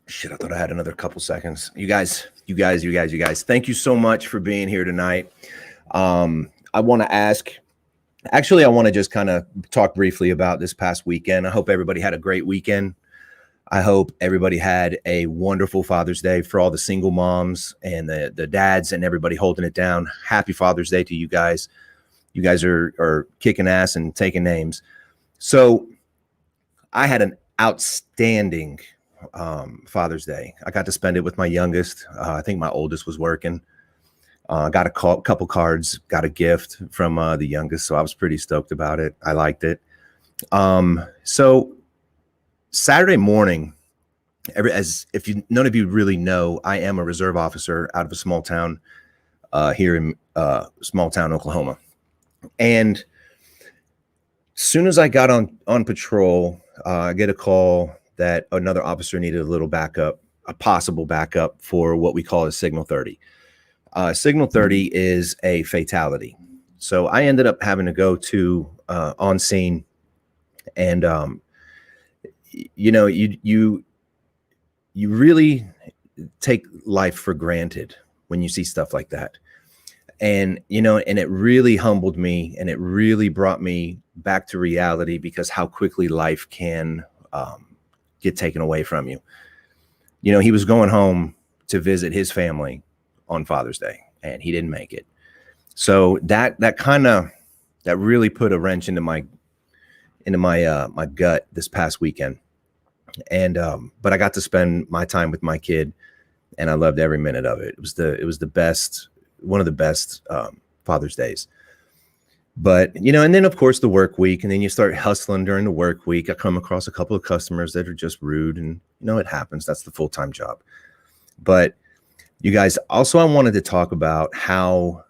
Shit, I thought I had another couple seconds. You guys. Thank you so much for being here tonight. I want to ask. Actually, I want to just kind of talk briefly about this past weekend. I hope everybody had a great weekend. I hope everybody had a wonderful Father's Day for all the single moms and the dads and everybody holding it down. Happy Father's Day to you guys. You guys are kicking ass and taking names. So I had an outstanding Father's Day. I got to spend it with my youngest. I think my oldest was working. Got a couple cards, got a gift from the youngest. So I was pretty stoked about it. I liked it. So Saturday morning, none of you really know, I am a reserve officer out of a small town here in small town, Oklahoma. And as soon as I got on patrol, I get a call that another officer needed a little backup, a possible backup for what we call a Signal 30. Signal 30 is a fatality. So I ended up having to go to on scene, and you really take life for granted when you see stuff like that. And it really humbled me, and it really brought me back to reality, because how quickly life can get taken away from you. He was going home to visit his family on Father's Day, and he didn't make it. So that really put a wrench into my gut this past weekend. And but I got to spend my time with my kid, and I loved every minute of it. It was the best, one of the best Father's Days. But and then of course the work week, and then you start hustling during the work week. I come across a couple of customers that are just rude, and it happens. That's the full-time job. But you guys, also I wanted to talk about how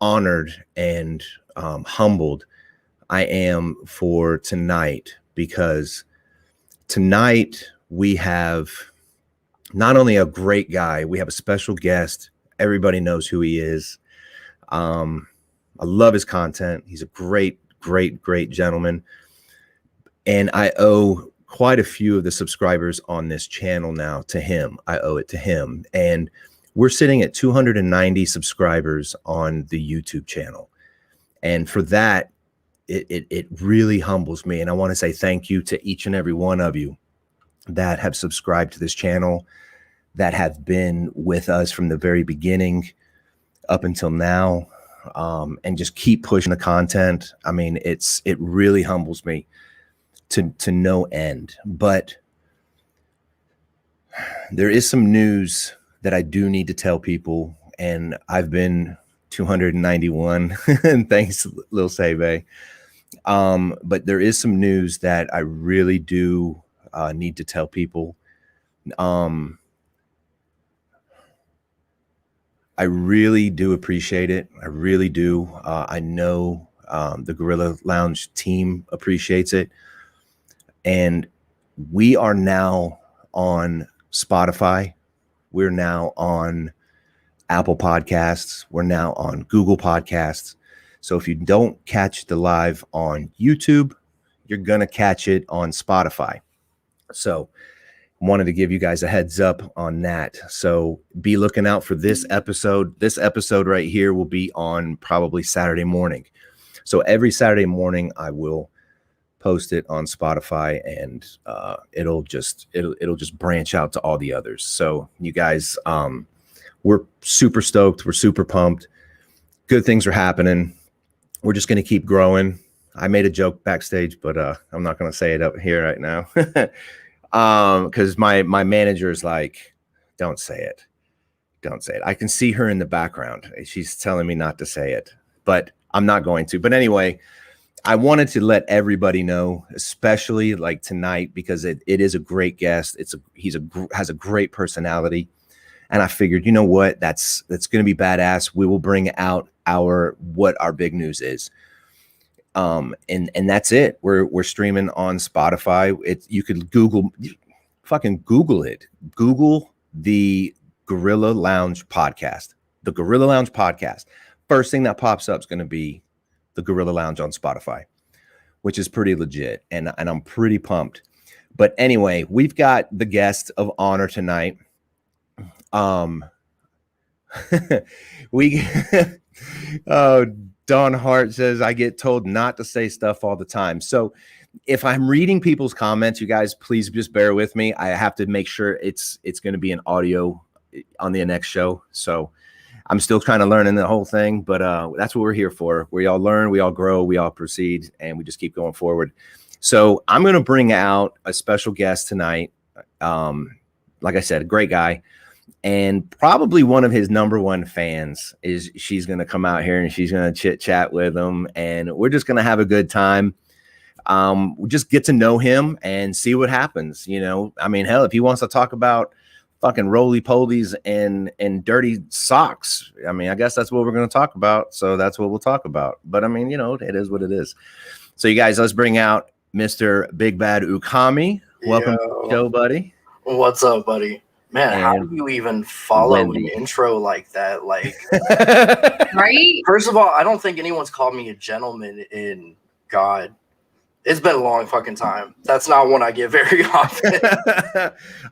honored and humbled I am for tonight, because tonight we have not only a great guy, we have a special guest. Everybody knows who he is. I love his content. He's a great gentleman. And I owe quite a few of the subscribers on this channel now to him. I owe it to him. And we're sitting at 290 subscribers on the YouTube channel. And for that, it really humbles me. And I want to say thank you to each and every one of you that have subscribed to this channel, that have been with us from the very beginning up until now, and just keep pushing the content. I mean, it really humbles me to no end. But there is some news that I do need to tell people, and I've been 291, and thanks, Lil Sebe. But there is some news that I really do need to tell people. I really do appreciate it. I really do. I know the Gorilla Lounge team appreciates it. And we are now on Spotify. We're now on Apple Podcasts. We're now on Google Podcasts. So if you don't catch the live on YouTube, you're going to catch it on Spotify. So wanted to give you guys a heads up on that. So be looking out for this episode. This episode right here will be on probably Saturday morning. So every Saturday morning I will post it on Spotify, and it'll just branch out to all the others. So you guys, we're super stoked. We're super pumped. Good things are happening. We're just going to keep growing. I made a joke backstage, but I'm not going to say it up here right now. Because my manager is like, don't say it. I can see her in the background. She's telling me not to say it, but I'm not going to. But anyway, I wanted to let everybody know, especially like tonight, because it is a great guest. Has a great personality, and I figured, you know what, that's going to be badass. We will bring out what our big news is. And that's it. We're streaming on Spotify. You could fucking Google it. Google the Gorilla Lounge podcast. The Gorilla Lounge podcast. First thing that pops up is going to be the Gorilla Lounge on Spotify, which is pretty legit. And I'm pretty pumped. But anyway, we've got the guest of honor tonight. We oh, Don Hart says I get told not to say stuff all the time. So if I'm reading people's comments, you guys please just bear with me. I have to make sure it's going to be an audio on the next show. So I'm still trying to learn in the whole thing, but that's what we're here for. We all learn, we all grow, we all proceed, and we just keep going forward. So I'm going to bring out a special guest tonight. Like I said, a great guy. And probably one of his number one fans is she's going to come out here and she's going to chit chat with him. And we're just going to have a good time. We'll just get to know him and see what happens. You know, I mean, hell, if he wants to talk about fucking roly-polies and dirty socks, I mean, I guess that's what we're going to talk about. So that's what we'll talk about. But I mean, you know, it is what it is. So you guys, let's bring out Mr. Bigbadookami. Welcome to the show, buddy. What's up, buddy? Man, And how do you even follow Wendy. an intro like that? Like, Right? first of all, I don't think anyone's called me a gentleman in God. It's been a long fucking time. That's not one I get very often.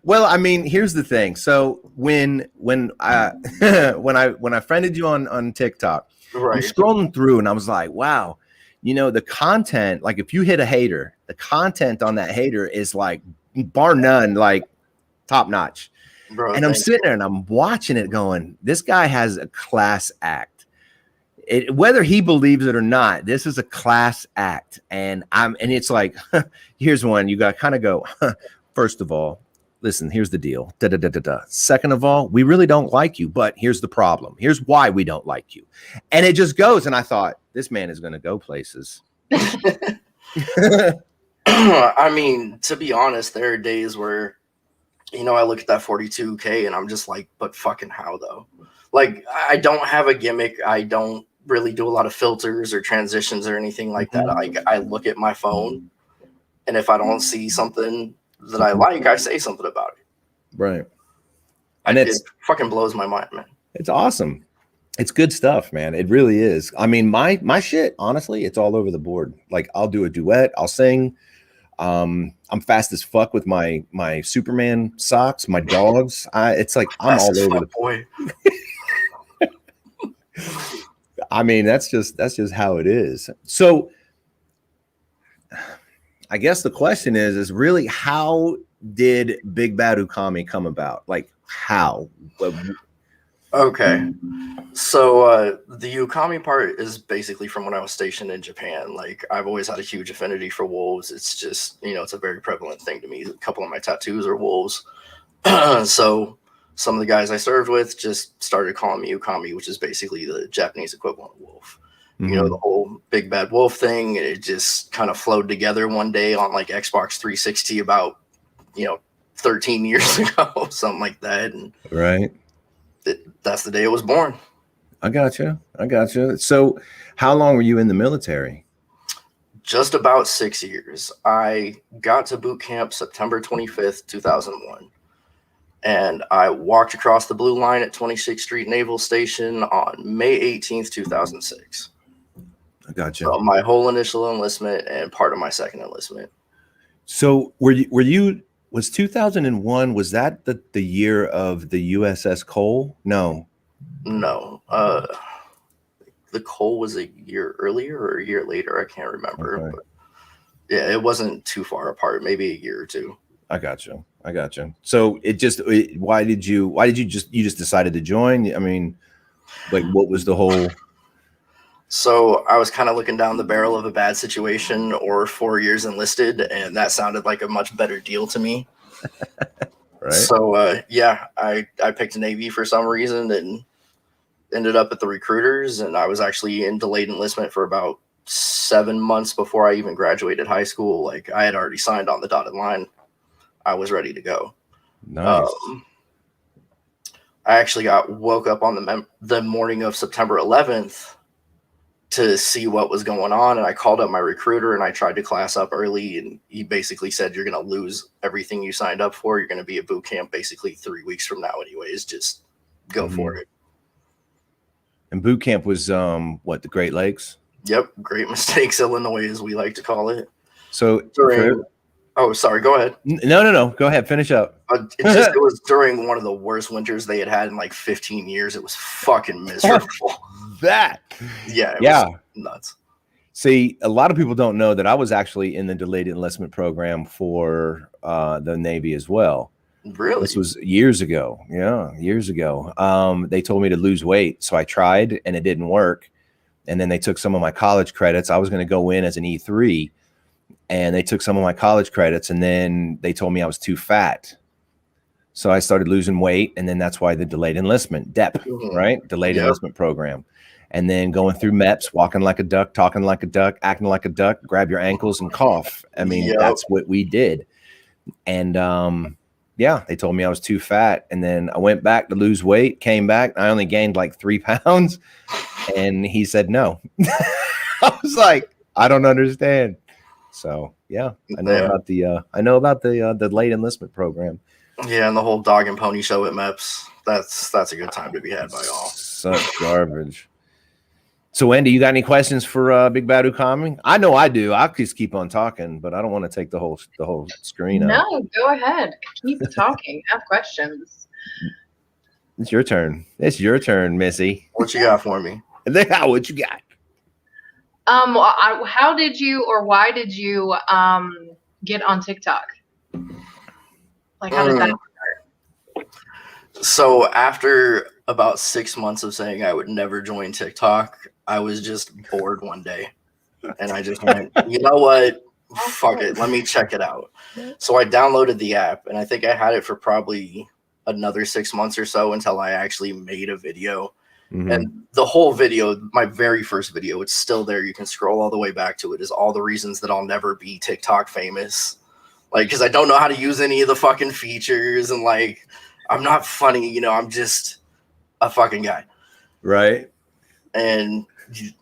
Well, I mean, here's the thing. So when I when I friended you on TikTok, I'm Right. scrolling through and I was like, wow, you know, the content, like if you hit a hater, the content on that hater is like bar none, like top notch. Bro, And I'm thank sitting there and I'm watching it going, this guy has a class act. Whether he believes it or not, this is a class act. And it's like, here's one. You got to kind of go, first of all, listen, here's the deal. Da, da, da, da, da. Second of all, we really don't like you, but here's the problem. Here's why we don't like you. And it just goes. And I thought, this man is going to go places. I mean, to be honest, there are days where, you know, I look at that 42K and I'm just like, but fucking how though? Like, I don't have a gimmick. I don't really do a lot of filters or transitions or anything like that. Like, I look at my phone, and if I don't see something that I like, I say something about it. Right. And It it's fucking blows my mind, man. it's awesome. It's good stuff, man. It really is. I mean, my shit, honestly, it's all over the board. Like, I'll do a duet, I'll sing. I'm fast as fuck with my Superman socks, my dogs. It's like I'm Fast all as over fuck, the. boy. I mean, that's just how it is. So, I guess the question is really how did Bigbadookami come about? Like how? Okay. So the Ukami part is basically from when I was stationed in Japan. Like, I've always had a huge affinity for wolves. It's just, you know, it's a very prevalent thing to me. A couple of my tattoos are wolves. So some of the guys I served with just started calling me Ukami, which is basically the Japanese equivalent of wolf. You know, the whole big bad wolf thing. It just kind of flowed together one day on like Xbox 360 about, you know, 13 years ago, something like that. And Right. that's the day it was born. I gotcha. So, how long were you in the military? Just about 6 years. I got to boot camp September 25th, 2001. And I walked across the blue line at 26th Street Naval Station on May 18th, 2006. I gotcha. So my whole initial enlistment and part of my second enlistment. So were you was 2001, was that the year of the USS Cole? No. No. The Cole was a year earlier or a year later. I can't remember. Okay. But yeah, it wasn't too far apart, maybe a year or two. I gotcha. So why did you just decided to join? I mean, like, what was the whole? So I was kind of looking down the barrel of a bad situation or 4 years enlisted, and that sounded like a much better deal to me. Right. So yeah, I picked Navy for some reason and ended up at the recruiters, and I was actually in delayed enlistment for about 7 months before I even graduated high school. Like, I had already signed on the dotted line. I was ready to go. Nice. I actually woke up on the morning of September 11th to see what was going on, and I called up my recruiter and I tried to class up early, and he basically said, you're going to lose everything you signed up for. You're going to be at boot camp basically 3 weeks from now anyways. Just go for it. And boot camp was what, the Great Lakes? Yep. Great Mistakes, Illinois, as we like to call it. So Oh, sorry. Go ahead. No. Go ahead. Finish up. It was during one of the worst winters they had in like 15 years. It was fucking miserable. That. Yeah. It was nuts. See, a lot of people don't know that I was actually in the delayed enlistment program for the Navy as well. Really? This was years ago. Yeah, years ago. They told me to lose weight, so I tried, and it didn't work. And then they took some of my college credits. I was going to go in as an E3, and they took some of my college credits, and then they told me I was too fat. So I started losing weight, and then that's why the delayed enlistment, DEP, right? Delayed enlistment program. And then going through MEPS, walking like a duck, talking like a duck, acting like a duck, grab your ankles and cough. I mean, that's what we did. And yeah, they told me I was too fat. And then I went back to lose weight, came back. I only gained like 3 pounds. And he said, no. I was like, I don't understand. So yeah, I know about the delayed enlistment program. Yeah, and the whole dog and pony show at MEPS. That's a good time to be had by all. Such garbage. So, Wendy, you got any questions for Bigbadookami? I know I do. I'll just keep on talking, but I don't want to take the whole screen out. No, go ahead. Keep talking. Have questions. It's your turn. It's your turn, Missy. What you got for me? What you got? How did you or why did you get on TikTok? Like, how did that start? So after about 6 months of saying I would never join TikTok, I was just bored one day. And I just went, you know what? Fuck it. Let me check it out. So I downloaded the app, and I think I had it for probably another 6 months or so until I actually made a video. And the whole video, my very first video, it's still there. You can scroll all the way back to it, is all the reasons that I'll never be TikTok famous. Like, because I don't know how to use any of the fucking features, and like, I'm not funny, you know, I'm just a fucking guy. Right. And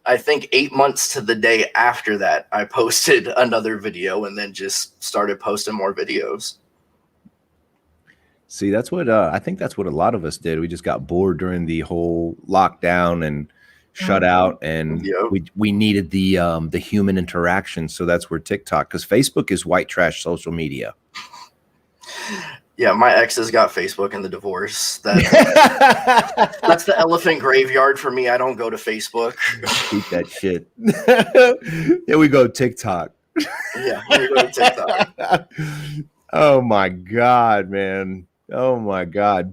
I think 8 months to the day after that, I posted another video and then just started posting more videos. See, that's what I think that's what a lot of us did. We just got bored during the whole lockdown and shut out, and we needed the human interaction. So that's where TikTok, because Facebook is white trash social media. Yeah, my ex has got Facebook in the divorce. That's the elephant graveyard for me. I don't go to Facebook. Keep that shit. Here we go, TikTok. Yeah, here we go, TikTok. Oh my God, man. Oh my God.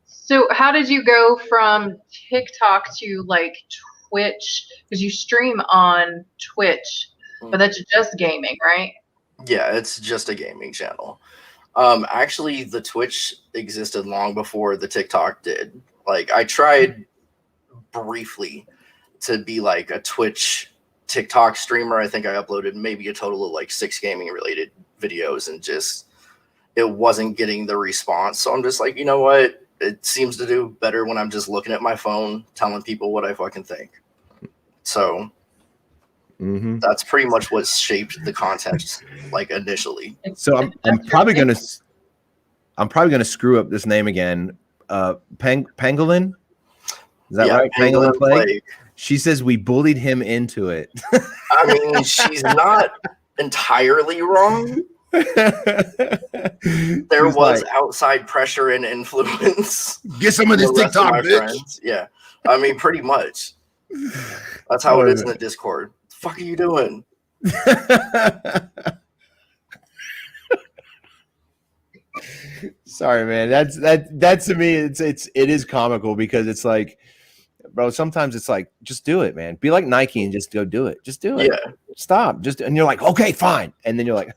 So how did you go from TikTok to like Twitch? Because you stream on Twitch, but that's just gaming, right? Yeah, it's just a gaming channel. Actually, the Twitch existed long before the TikTok did. Like, I tried briefly to be like a Twitch TikTok streamer. I think I uploaded maybe a total of like 6 gaming related videos, and just it wasn't getting the response. So I'm just like, you know what? It seems to do better when I'm just looking at my phone, telling people what I fucking think. So that's pretty much what shaped the content, like, initially. So I'm probably gonna screw up this name again. Pangolin? Is that right? Pangolin Plague? She says we bullied him into it. I mean, she's not entirely wrong. There was outside pressure and influence. Get some of this TikTok, bitch. Friends. Yeah, I mean, pretty much. That's how it is in the Discord. What the fuck are you doing? Sorry, man. That's to me. It is comical, because it's like, bro, sometimes it's like, just do it, man. Be like Nike and just go do it. Just do it. Yeah. Stop. And you're like, okay, fine. And then you're like,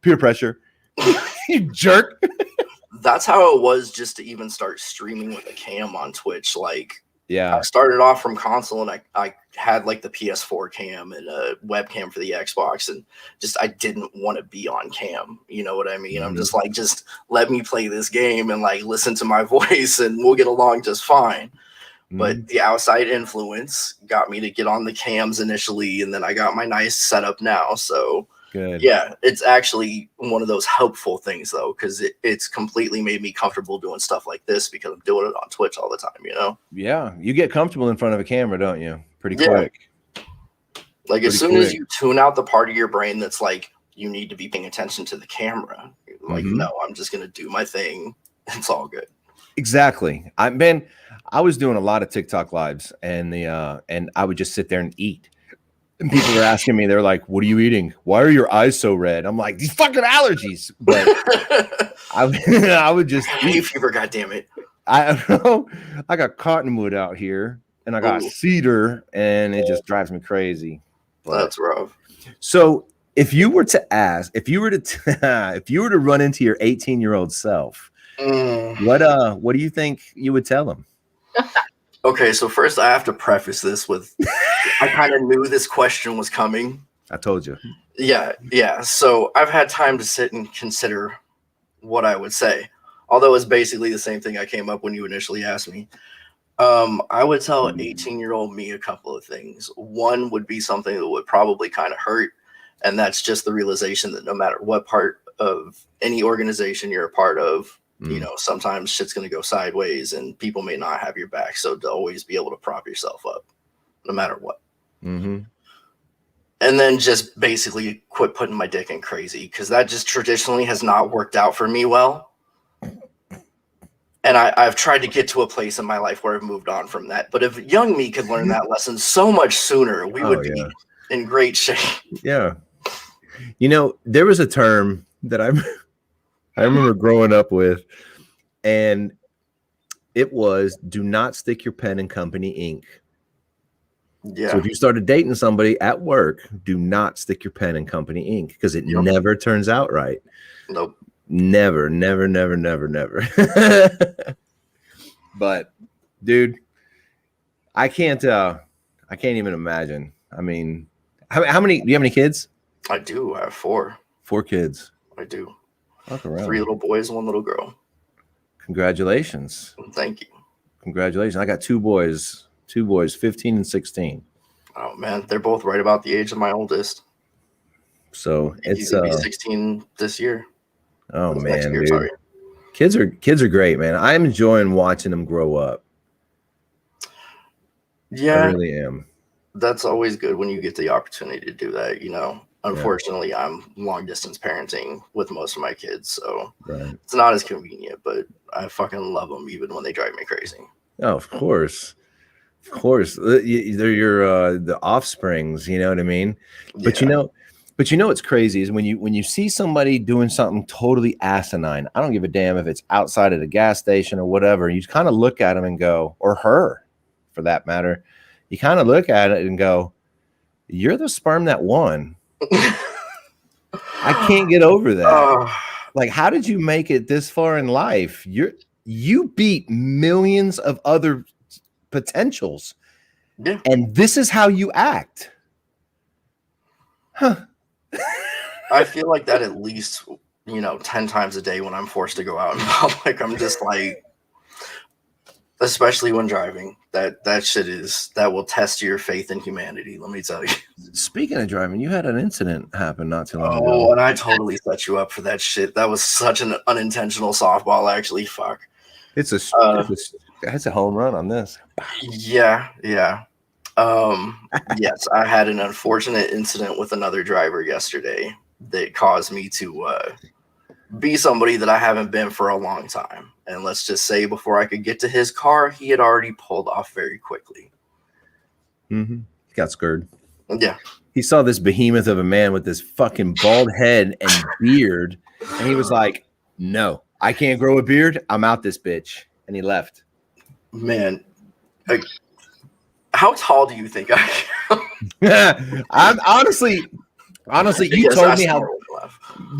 peer pressure. You jerk. That's how it was just to even start streaming with a cam on Twitch. Like, yeah, I started off from console, and I had like the PS4 cam and a webcam for the Xbox, and just I didn't want to be on cam. You know what I mean? I'm just like, just let me play this game and like listen to my voice, and we'll get along just fine. But the outside influence got me to get on the cams initially, and then I got my nice setup now. So good. Yeah, it's actually one of those helpful things, though, because it's completely made me comfortable doing stuff like this, because I'm doing it on Twitch all the time, you know? Yeah, you get comfortable in front of a camera, don't you? Pretty quick. Like, as soon as you tune out the part of your brain that's like, you need to be paying attention to the camera. Like, no, I'm just gonna do my thing. It's all good. Exactly. I was doing a lot of TikTok lives, and and I would just sit there and eat. And people were asking me, they're like, "What are you eating? Why are your eyes so red?" I'm like, "These fucking allergies." But I would just hay eat. fever, goddammit. I got cottonwood out here, and I got Ooh. cedar, and it just drives me crazy. But, That's rough. so if you were to if you were to run into your 18-year-old self, what do you think you would tell him? Okay, so first I have to preface this with I kind of knew this question was coming. I told you. Yeah. So I've had time to sit and consider what I would say. Although it's basically the same thing I came up when you initially asked me. I would tell 18-year-old me a couple of things. One would be something that would probably kind of hurt, and that's just the realization that no matter what part of any organization you're a part of, you know, sometimes shit's going to go sideways and people may not have your back. So to always be able to prop yourself up no matter what. And then just basically quit putting my dick in crazy, because that just traditionally has not worked out for me well. And I've tried to get to a place in my life where I've moved on from that. But if young me could learn that lesson so much sooner, we would be in great shape. Yeah. You know, there was a term that I remember growing up with, and it was, do not stick your pen in company ink. Yeah. So if you started dating somebody at work, do not stick your pen in company ink, because it never turns out right. Nope. Never. But dude, I can't even imagine. I mean, how many do you have? Any kids? I do. I have 4. 4 kids. I do. Fuck around. 3 little boys, 1 little girl. Congratulations. Thank you. Congratulations. I got 2 boys, 15 and 16. Oh man, they're both right about the age of my oldest. So he's gonna be 16 this year. Oh man, year, dude. sorry. Kids are great, man. I'm enjoying watching them grow up. Yeah, I really am. That's always good when you get the opportunity to do that. You know, unfortunately, I'm long distance parenting with most of my kids, so it's not as convenient. But I fucking love them, even when they drive me crazy. Oh, of course. They're your the offsprings. You know what I mean? But you know what's crazy is when you see somebody doing something totally asinine. I don't give a damn if it's outside of the gas station or whatever. You kind of look at them and go, or her, for that matter. You kind of look at it and go, "You're the sperm that won." I can't get over that. Like, how did you make it this far in life? You beat millions of other potentials, and this is how you act. Huh. I feel like that at least, 10 times a day when I'm forced to go out in public. I'm just like, especially when driving, that will test your faith in humanity. Let me tell you. Speaking of driving, you had an incident happen not too long ago. Oh, and I totally set you up for that shit. That was such an unintentional softball, actually. Fuck. It's a home run on this. Yeah. Yes, I had an unfortunate incident with another driver yesterday that caused me to be somebody that I haven't been for a long time. And let's just say, before I could get to his car, he had already pulled off very quickly. He got scared. Yeah. He saw this behemoth of a man with this fucking bald head and beard, and he was like, "No, I can't grow a beard. I'm out this bitch." And he left. Man, how tall do you think I am? I'm honestly, you told me how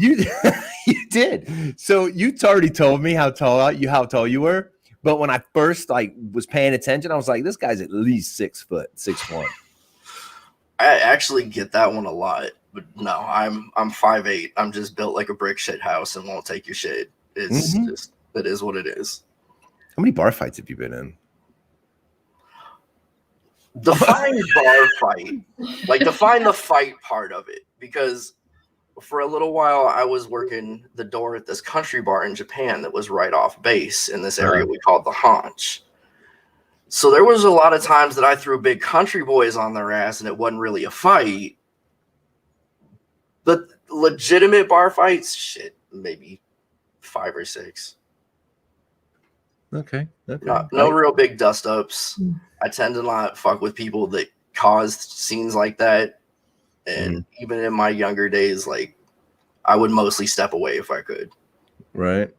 you did. So you already told me how tall you were. But when I first was paying attention, I was like, this guy's at least 6 foot, 6'1". I actually get that one a lot, but no, I'm 5'8". I'm just built like a brick shit house and won't take your shit. It's just, it is what it is. How many bar fights have you been in? Define bar fight. Define the fight part of it. Because for a little while, I was working the door at this country bar in Japan that was right off base in this area we called the Haunch. So there was a lot of times that I threw big country boys on their ass, and it wasn't really a fight. But legitimate bar fights, shit, maybe 5 or 6. Okay. No real big dust ups. I tend to not fuck with people that caused scenes like that. And even in my younger days, like I would mostly step away if I could. Right.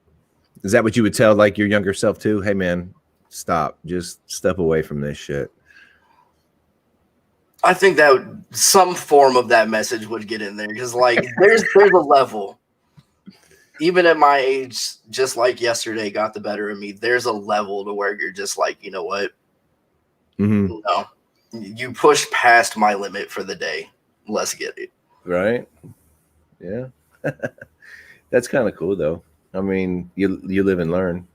Is that what you would tell like your younger self too? Hey man, stop. Just step away from this shit. I think that some form of that message would get in there because, like, there's a level. Even at my age, just like yesterday got the better of me. There's a level to where you're just like, you know what? No, you push past my limit for the day. Let's get it. Right. Yeah. That's kind of cool though. I mean, you live and learn.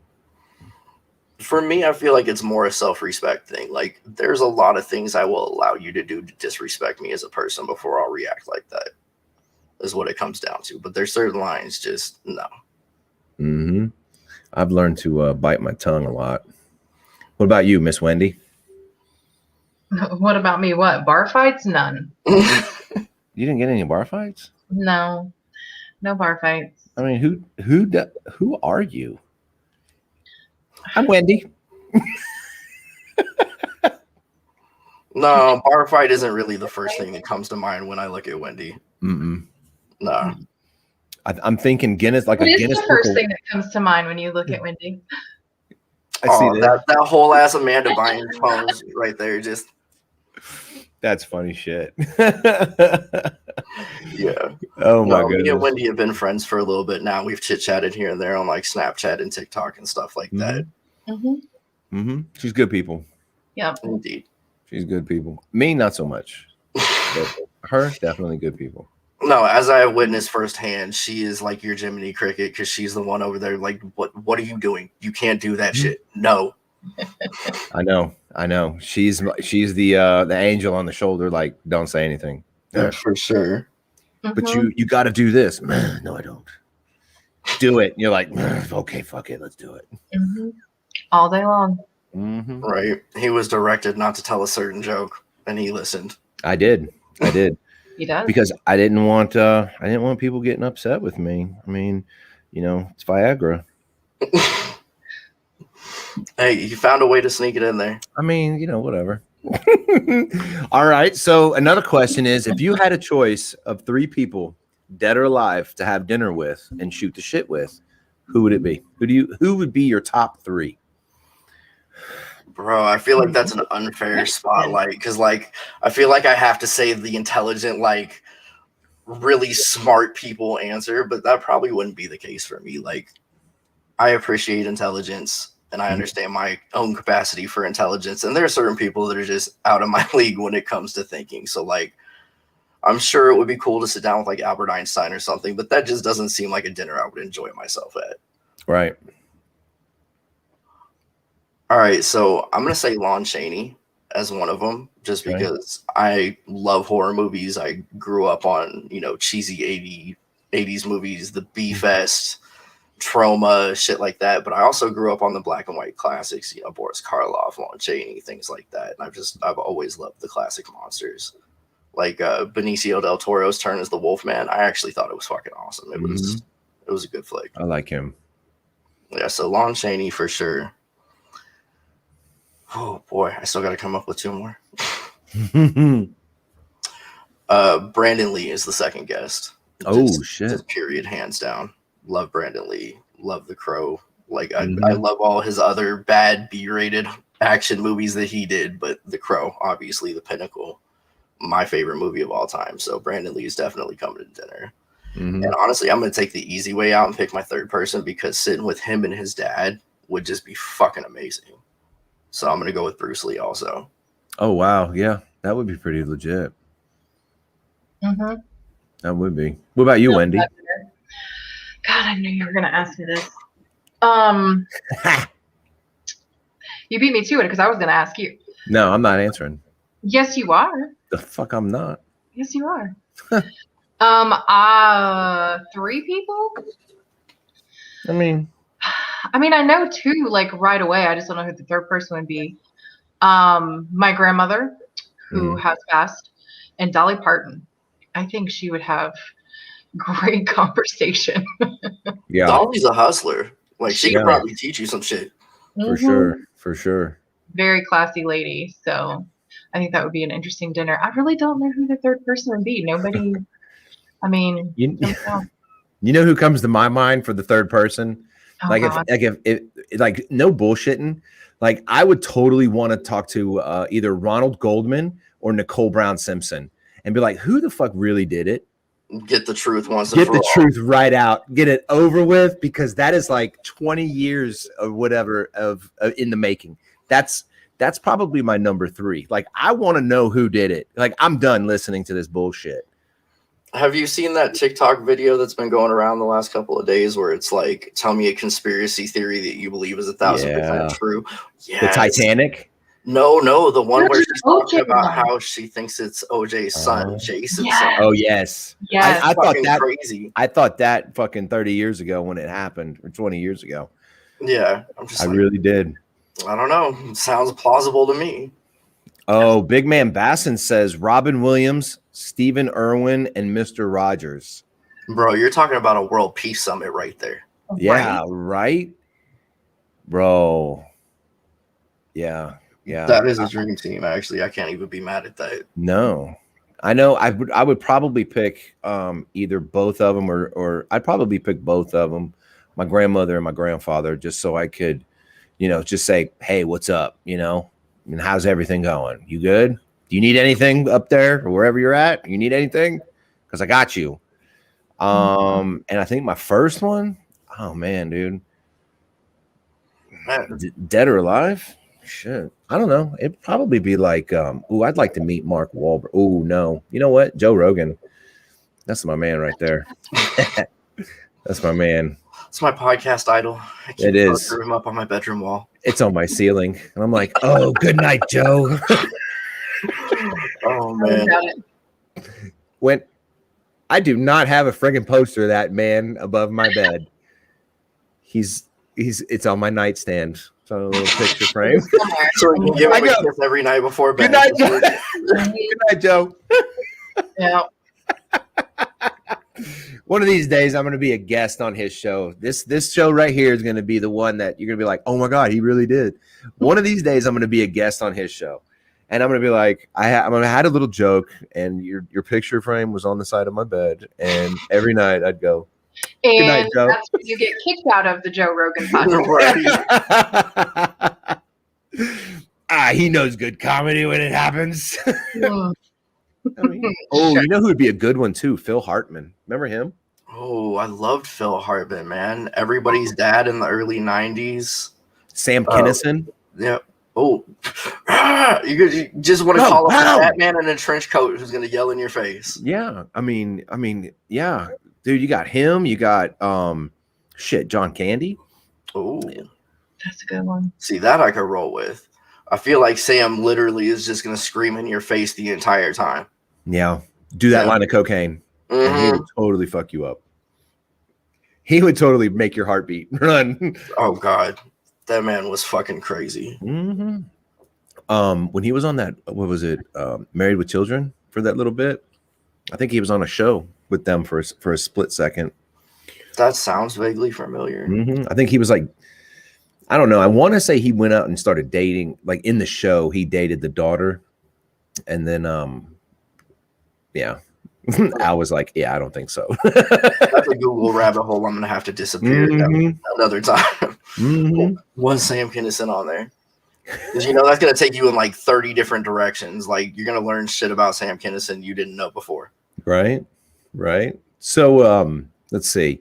For me, I feel like it's more a self-respect thing. Like, there's a lot of things I will allow you to do to disrespect me as a person before I'll react like that, is what it comes down to. But there's certain lines just no. I've learned to bite my tongue a lot. What about you, Miss Wendy? What about me? What? Bar fights? None. You didn't get any bar fights? No bar fights. I mean, who are you? I'm Wendy. No, bar fight isn't really the first thing that comes to mind when I look at Wendy. No. I'm thinking Guinness, like what a is Guinness. The first thing that comes to mind when you look at Wendy? I see that whole ass Amanda Bynes pose right there. Just that's funny shit. Yeah. Oh my goodness. Me and Wendy have been friends for a little bit now. We've chit chatted here and there on like Snapchat and TikTok and stuff like that. She's good people. Yeah, indeed. She's good people. Me, not so much. But her, definitely good people. No, as I have witnessed firsthand, she is like your Jiminy Cricket because she's the one over there. Like, what are you doing? You can't do that shit. No. I know. She's the angel on the shoulder. Like, don't say anything. Yeah, for sure. But you got to do this. No, I don't. Do it. And you're like, okay, fuck it, let's do it. All day long. Right. He was directed not to tell a certain joke, and he listened. I did. He does. Because I didn't want people getting upset with me. I mean, it's Viagra. Hey, you found a way to sneak it in there. I mean, whatever. All right. So another question is, if you had a choice of 3 people, dead or alive, to have dinner with and shoot the shit with, who would it be? Who would be your top 3? Bro, I feel like that's an unfair spotlight because, like, I feel like I have to say the intelligent, like, really smart people answer, but that probably wouldn't be the case for me. Like, I appreciate intelligence and I understand my own capacity for intelligence, and there are certain people that are just out of my league when it comes to thinking. So, like, I'm sure it would be cool to sit down with like Albert Einstein or something, but that just doesn't seem like a dinner I would enjoy myself at. Right. All right, so I'm gonna say Lon Chaney as one of them, just because I love horror movies. I grew up on cheesy 80s movies, the B-Fest, Trauma, shit like that. But I also grew up on the black and white classics, Boris Karloff, Lon Chaney, things like that. And I've always loved the classic monsters, like Benicio del Toro's turn as the Wolfman. I actually thought it was fucking awesome. It was a good flick. I like him. Yeah, so Lon Chaney for sure. Oh boy, I still got to come up with 2 more. Brandon Lee is the second guest. Shit! Period, hands down. Love Brandon Lee. Love The Crow. Like I love all his other bad B-rated action movies that he did, but The Crow, obviously the pinnacle. My favorite movie of all time. So Brandon Lee is definitely coming to dinner. And honestly, I'm gonna take the easy way out and pick my third person because sitting with him and his dad would just be fucking amazing. So I'm going to go with Bruce Lee also. Oh, wow. Yeah, that would be pretty legit. That would be. What about you, Wendy? God, I knew you were going to ask me this. You beat me to it because I was going to ask you. No, I'm not answering. Yes, you are. The fuck I'm not. Yes, you are. 3 people? I mean, I know 2 like right away. I just don't know who the third person would be. My grandmother, who has passed, and Dolly Parton. I think she would have great conversation. Yeah, Dolly's a hustler. Like she could Yeah. probably teach you some shit. for Mhm. sure, for sure. Very classy lady. So I think that would be an interesting dinner. I really don't know who the third person would be. Nobody. I mean, You, nobody else. you know who comes to my mind for the third person? Oh, Like God. if like no bullshitting. Like I would totally want to talk to either Ronald Goldman or Nicole Brown Simpson and be like, who the fuck really did it? Get the truth once and Get for the all. truth right out, get it over with, because that is like 20 years or whatever of in the making. That's probably my number 3. Like I want to know who did it. Like I'm done listening to this bullshit. Have you seen that TikTok video that's been going around the last couple of days where it's like, tell me a conspiracy theory that you believe is 1,000% true? The Titanic. No, the one There's where an she's talking OJ about one. how she thinks it's OJ's son, Jason. Yes. Oh yes. Yes. I thought Fucking that crazy. I thought that fucking 30 years ago when it happened, or 20 years ago. Yeah, I'm just I like, really did. I don't know. It sounds plausible to me. Oh, Big Man Basson says Robin Williams, Stephen Irwin, and Mr. Rogers. Bro, you're talking about a world peace summit right there. Yeah, right? Bro. Yeah. That is a dream team, actually. I can't even be mad at that. No. I know I would probably pick either both of them or I'd probably pick both of them, my grandmother and my grandfather, just so I could, just say, hey, what's up? And how's everything going? You good? Do you need anything up there or wherever you're at? You need anything? Because I got you. And I think my first one, oh man, dude. Dead or alive? Shit. I don't know. It'd probably be like, I'd like to meet Mark Wahlberg. Oh no. You know what? Joe Rogan. That's my man right there. That's my man. It's my podcast idol. I keep It is. him up on my bedroom wall. It's on my ceiling. And I'm like, oh, good night, Joe. Oh man. When I do not have a friggin' poster of that man above my bed. It's on my nightstand. It's on a little picture frame. So you can give him a kiss every night before bed. Good night, Joe. Good night, Joe. Yeah. One of these days, I'm going to be a guest on his show. This show right here is going to be the one that you're going to be like, oh my God, he really did. One of these days, I'm going to be a guest on his show. And I'm going to be like, I had a little joke, and your picture frame was on the side of my bed. And every night I'd go, And night, Joe. that's when you get kicked out of the Joe Rogan podcast. He knows good comedy when it happens. Mm. You know who would be a good one too? Phil Hartman. Remember him? Oh, I loved Phil Hartman, man. Everybody's dad in the early 90s. Sam Kinison. Yeah. Oh, you just want to call up a Batman in a trench coat who's going to yell in your face. Yeah. I mean, yeah. Dude, you got him. You got John Candy. Oh, That's a good one. see, that I could roll with. I feel like Sam literally is just going to scream in your face the entire time. Yeah. Do that line of cocaine. Mm-hmm. And he would totally fuck you up. He would totally make your heartbeat run. Oh, God. That man was fucking crazy. Mm-hmm. When he was on that, what was it? Married with Children for that little bit. I think he was on a show with them for a split second. That sounds vaguely familiar. Mm-hmm. I think he was like, I don't know. I want to say he went out and started dating, like in the show, he dated the daughter. And then, yeah, I was like, yeah, I don't think so. That's a Google rabbit hole. I'm going to have to disappear another time. Mm-hmm. Was Sam Kinison on there? Because that's going to take you in like 30 different directions. Like you're going to learn shit about Sam Kinison you didn't know before. Right. So, let's see.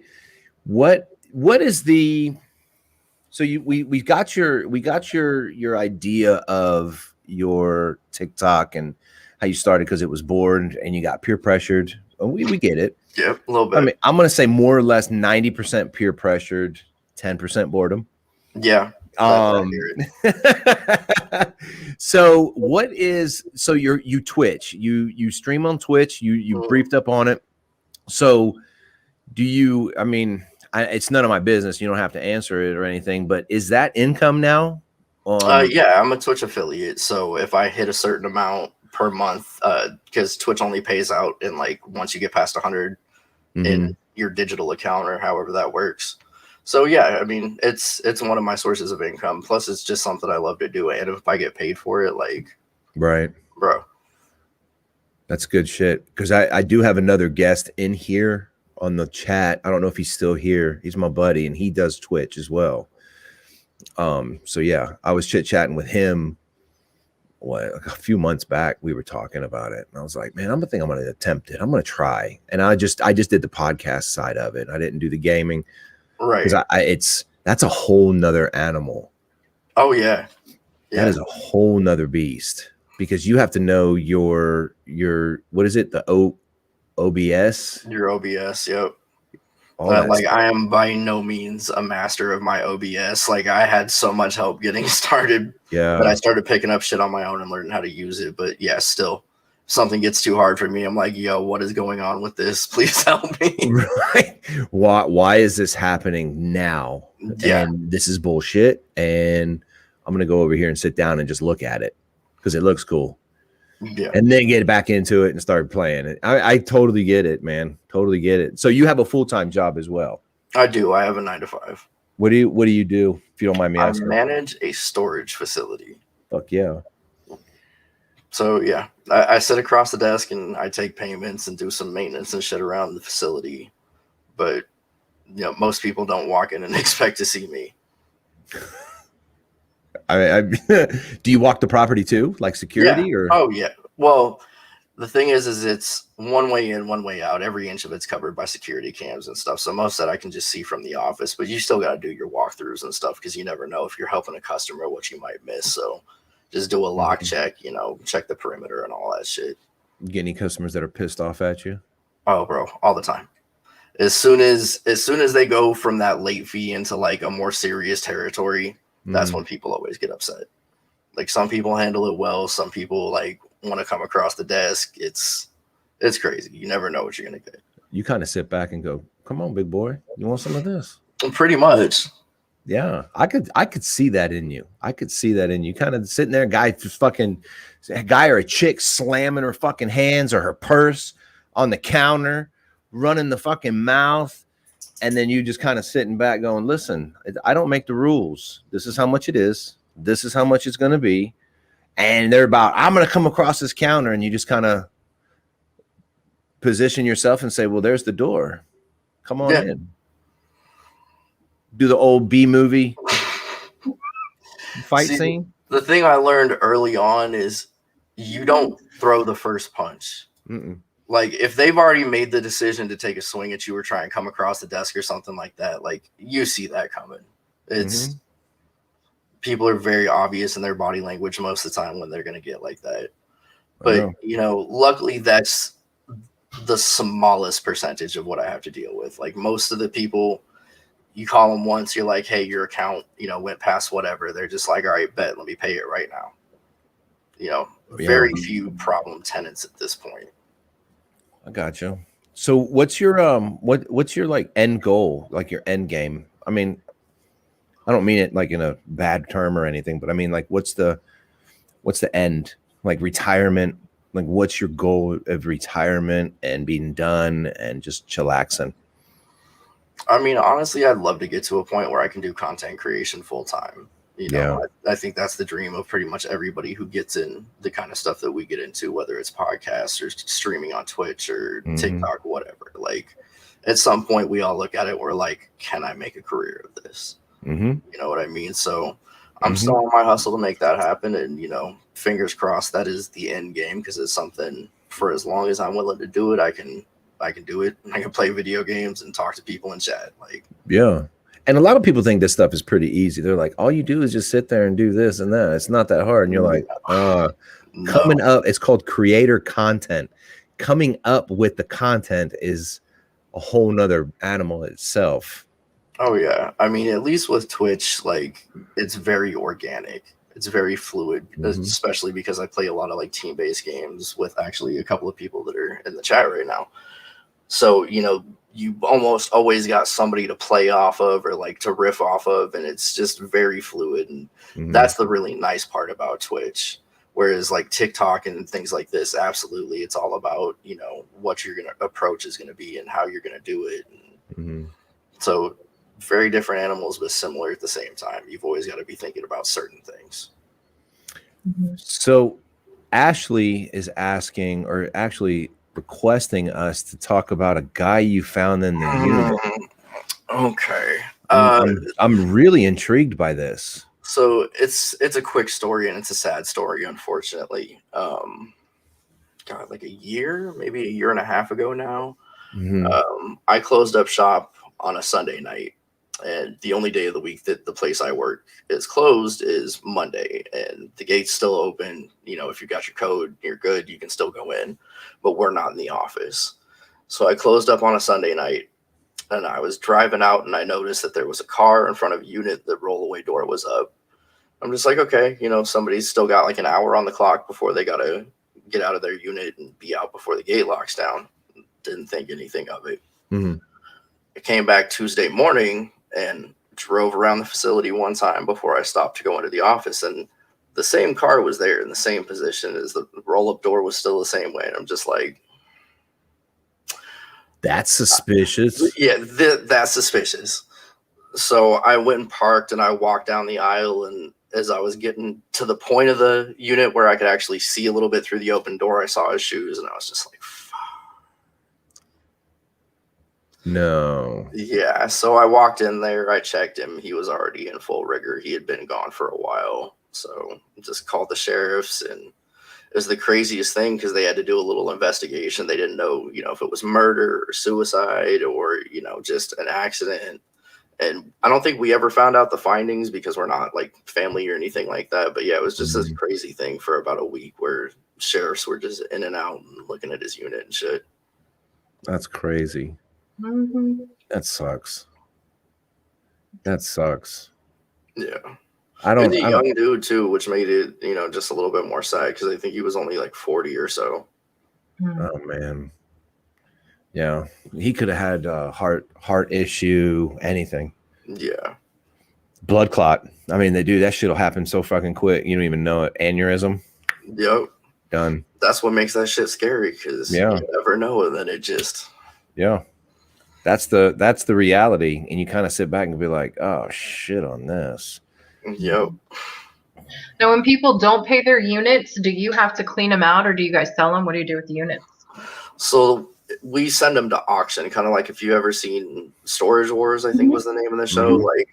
What is the? So we got your idea of your TikTok and how you started because it was bored and you got peer pressured. We get it. Yep, a little bit. I mean, I'm gonna say more or less 90% peer pressured, 10% boredom. Yeah. So you Twitch, you stream on Twitch, you briefed up on it. So do you, I mean, it's none of my business. You don't have to answer it or anything, but is that income now? Yeah, I'm a Twitch affiliate. So if I hit a certain amount per month, because Twitch only pays out in like once you get past 100 in your digital account or however that works. So yeah, I mean, it's one of my sources of income. Plus, it's just something I love to do, and if I get paid for it, like, Right. bro, That's good shit. Because I do have another guest in here on the chat. I don't know if he's still here. He's my buddy, and he does Twitch as well. So yeah, I was chit-chatting with him like a few months back. We were talking about it, and I was like, man, I'm gonna attempt it. I'm gonna try. And I just did the podcast side of it. I didn't do the gaming. right? Because that's a whole nother animal. Oh yeah, That is a whole nother beast, because you have to know your what is it, the OBS, your OBS. Yep. all that Like, stuff. I am by no means a master of my OBS. Like, I had so much help getting started, but I started picking up shit on my own and learning how to use it. But yeah, still, if something gets too hard for me, I'm like, yo, what is going on with this? Please help me. Right? Why is this happening now? Yeah. And this is bullshit. And I'm gonna go over here and sit down and just look at it because it looks cool. Yeah. And then get back into it and start playing it. I totally get it, man. Totally get it. So you have a full-time job as well? I do. I have a 9 to 5. What do you do, if you don't mind me asking? I manage a storage facility. Fuck yeah. So yeah, I sit across the desk and I take payments and do some maintenance and shit around the facility. But you know, most people don't walk in and expect to see me. I do you walk the property too, like security? Yeah. Or Oh yeah. Well, the thing is it's one way in, one way out. Every inch of it's covered by security cams and stuff. So most of that I can just see from the office. But you still got to do your walkthroughs and stuff because you never know if you're helping a customer what you might miss. So just do a lock check, you know, check the perimeter and all that shit. you get any customers that are pissed off at you? Oh, bro, all the time. As soon as they go from that late fee into like a more serious territory, that's when people always get upset. Like, some people handle it well, some people like want to come across the desk. It's crazy. You never know what you're gonna get. You kind of sit back and go, "Come on, big boy, you want some of this?" Pretty much. Yeah, I could see that in you. I could see that in you. Kind of sitting there, a guy or a chick slamming her fucking hands or her purse on the counter, running the fucking mouth, and then you just kind of sitting back going, "Listen, I don't make the rules. This is how much it is. This is how much it's going to be." And they're about, "I'm going to come across this counter," and you just kind of position yourself and say, "Well, there's the door. Come on in." Do the old B movie fight scene. The thing I learned early on is you don't throw the first punch. Like, if they've already made the decision to take a swing at you or try and come across the desk or something like that, like, you see that coming. It's people are very obvious in their body language most of the time when they're going to get like that. But, you know, luckily that's the smallest percentage of what I have to deal with. Like, most of the people, you call them once, you're like, "Hey, your account, you know, went past whatever." They're just like, "All right, bet, let me pay it right now." You know, very few problem tenants at this point. I got you. So what's your what's your like end goal, like your end game? I mean, I don't mean it like in a bad term or anything, but I mean, like, what's the end? Like retirement? Like, what's your goal of retirement and being done and just chillaxing? I mean, honestly, I'd love to get to a point where I can do content creation full time. You know, I think that's the dream of pretty much everybody who gets in the kind of stuff that we get into, whether it's podcasts or streaming on Twitch or TikTok, whatever. Like, at some point, we all look at it, we're like, can I make a career of this? You know what I mean? So I'm still on my hustle to make that happen. And, you know, fingers crossed that is the end game, because it's something, for as long as I'm willing to do it, I can do it. I can play video games and talk to people in chat. Like, yeah. And a lot of people think this stuff is pretty easy. They're like, all you do is just sit there and do this and that. It's not that hard. And you're like, coming up, it's called creator content. Coming up with the content is a whole nother animal itself. Oh yeah. I mean, at least with Twitch, like, it's very organic. It's very fluid, especially because I play a lot of like team-based games with actually a couple of people that are in the chat right now. So, you know, you almost always got somebody to play off of or like to riff off of, and it's just very fluid. And that's the really nice part about Twitch, Whereas like TikTok and things like this, absolutely, it's all about, what your approach is going to be and how you're going to do it. And so very different animals, but similar at the same time. You've always got to be thinking about certain things. So Ashley is asking, or actually requesting us to talk about a guy you found in the unit. Okay. I'm really intrigued by this. So it's a quick story and it's a sad story, unfortunately. God, like a year, maybe a year and a half ago now. I closed up shop on a Sunday night, and the only day of the week that the place I work is closed is Monday, and the gate's still open. If you got your code, you're good. You can still go in, but we're not in the office. So I closed up on a Sunday night, and I was driving out, and I noticed that there was a car in front of a unit. The rollaway door was up. I'm just like, okay, somebody's still got like an hour on the clock before they got to get out of their unit and be out before the gate locks down. Didn't think anything of it. I came back Tuesday morning and drove around the facility one time before I stopped to go into the office, and the same car was there in the same position as the roll-up door was still the same way. And I'm just like, that's suspicious. Yeah, that's suspicious. So I went and parked, and I walked down the aisle, and as I was getting to the point of the unit where I could actually see a little bit through the open door, I saw his shoes, and I was just like, no. Yeah, so I walked in there, I checked him. He was already in full rigor. He had been gone for a while. So just called the sheriffs, and it was the craziest thing because they had to do a little investigation. They didn't know, if it was murder or suicide or, just an accident. And I don't think we ever found out the findings because we're not like family or anything like that. But yeah, it was just this crazy thing for about a week where sheriffs were just in and out and looking at his unit and shit. That's crazy. That sucks. Yeah. I don't. He's a young dude too, which made it, just a little bit more sad because I think he was only like 40 or so. Oh man. Yeah, he could have had a heart issue, anything. Yeah. Blood clot. I mean, they do that shit'll happen so fucking quick. You don't even know it. Aneurysm. Yep. Done. That's what makes that shit scary because you never know, and then it just. Yeah. That's the reality, and you kind of sit back and be like, "Oh shit," on this. Yep. Now, when people don't pay their units, do you have to clean them out, or do you guys sell them? What do you do with the units? So we send them to auction, kind of like if you ever seen Storage Wars, I think was the name of the show. Like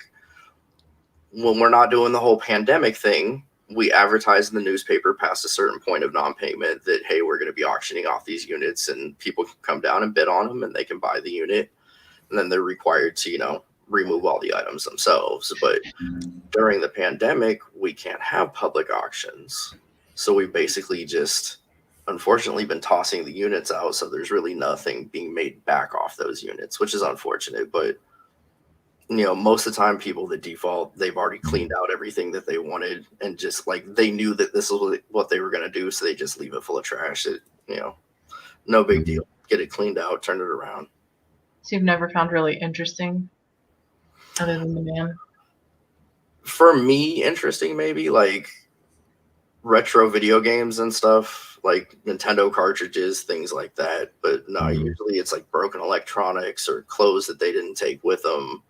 when we're not doing the whole pandemic thing, we advertise in the newspaper past a certain point of non-payment that, hey, we're going to be auctioning off these units, and people can come down and bid on them, and they can buy the unit. And then they're required to, remove all the items themselves. But during the pandemic, we can't have public auctions. So we basically just, unfortunately, been tossing the units out. So there's really nothing being made back off those units, which is unfortunate. But, most of the time, people that default, they've already cleaned out everything that they wanted. And just like they knew that this was what they were going to do. So they just leave it full of trash. No big deal. Get it cleaned out, turn it around. So you've never found really interesting other than the man? For me, interesting maybe like retro video games and stuff, like Nintendo cartridges, things like that. But no, usually it's like broken electronics or clothes that they didn't take with them.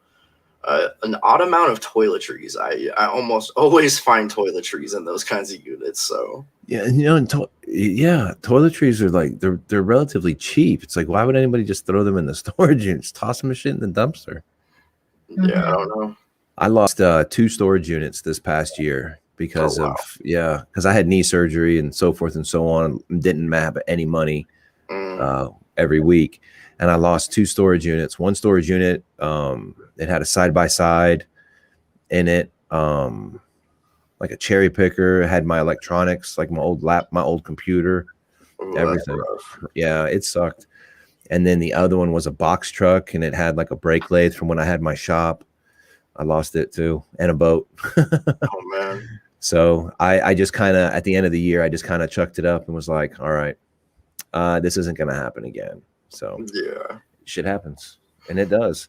An odd amount of toiletries. I almost always find toiletries in those kinds of units. So yeah, toiletries are like they're relatively cheap. It's like, why would anybody just throw them in the storage units, toss them shit in the dumpster? Yeah, I don't know. I lost 2 storage units this past year because because I had knee surgery and so forth and so on. Didn't have any money every week, and I lost 2 storage units. One storage unit, it had a side-by-side in it, like a cherry picker. It had my electronics, like my old computer, everything. Yeah, it sucked. And then the other one was a box truck, and it had like a brake lathe from when I had my shop. I lost it too, and a boat. Oh man. So I just kind of, at the end of the year, I just kind of chucked it up and was like, all right, this isn't going to happen again. So yeah, shit happens, and it does.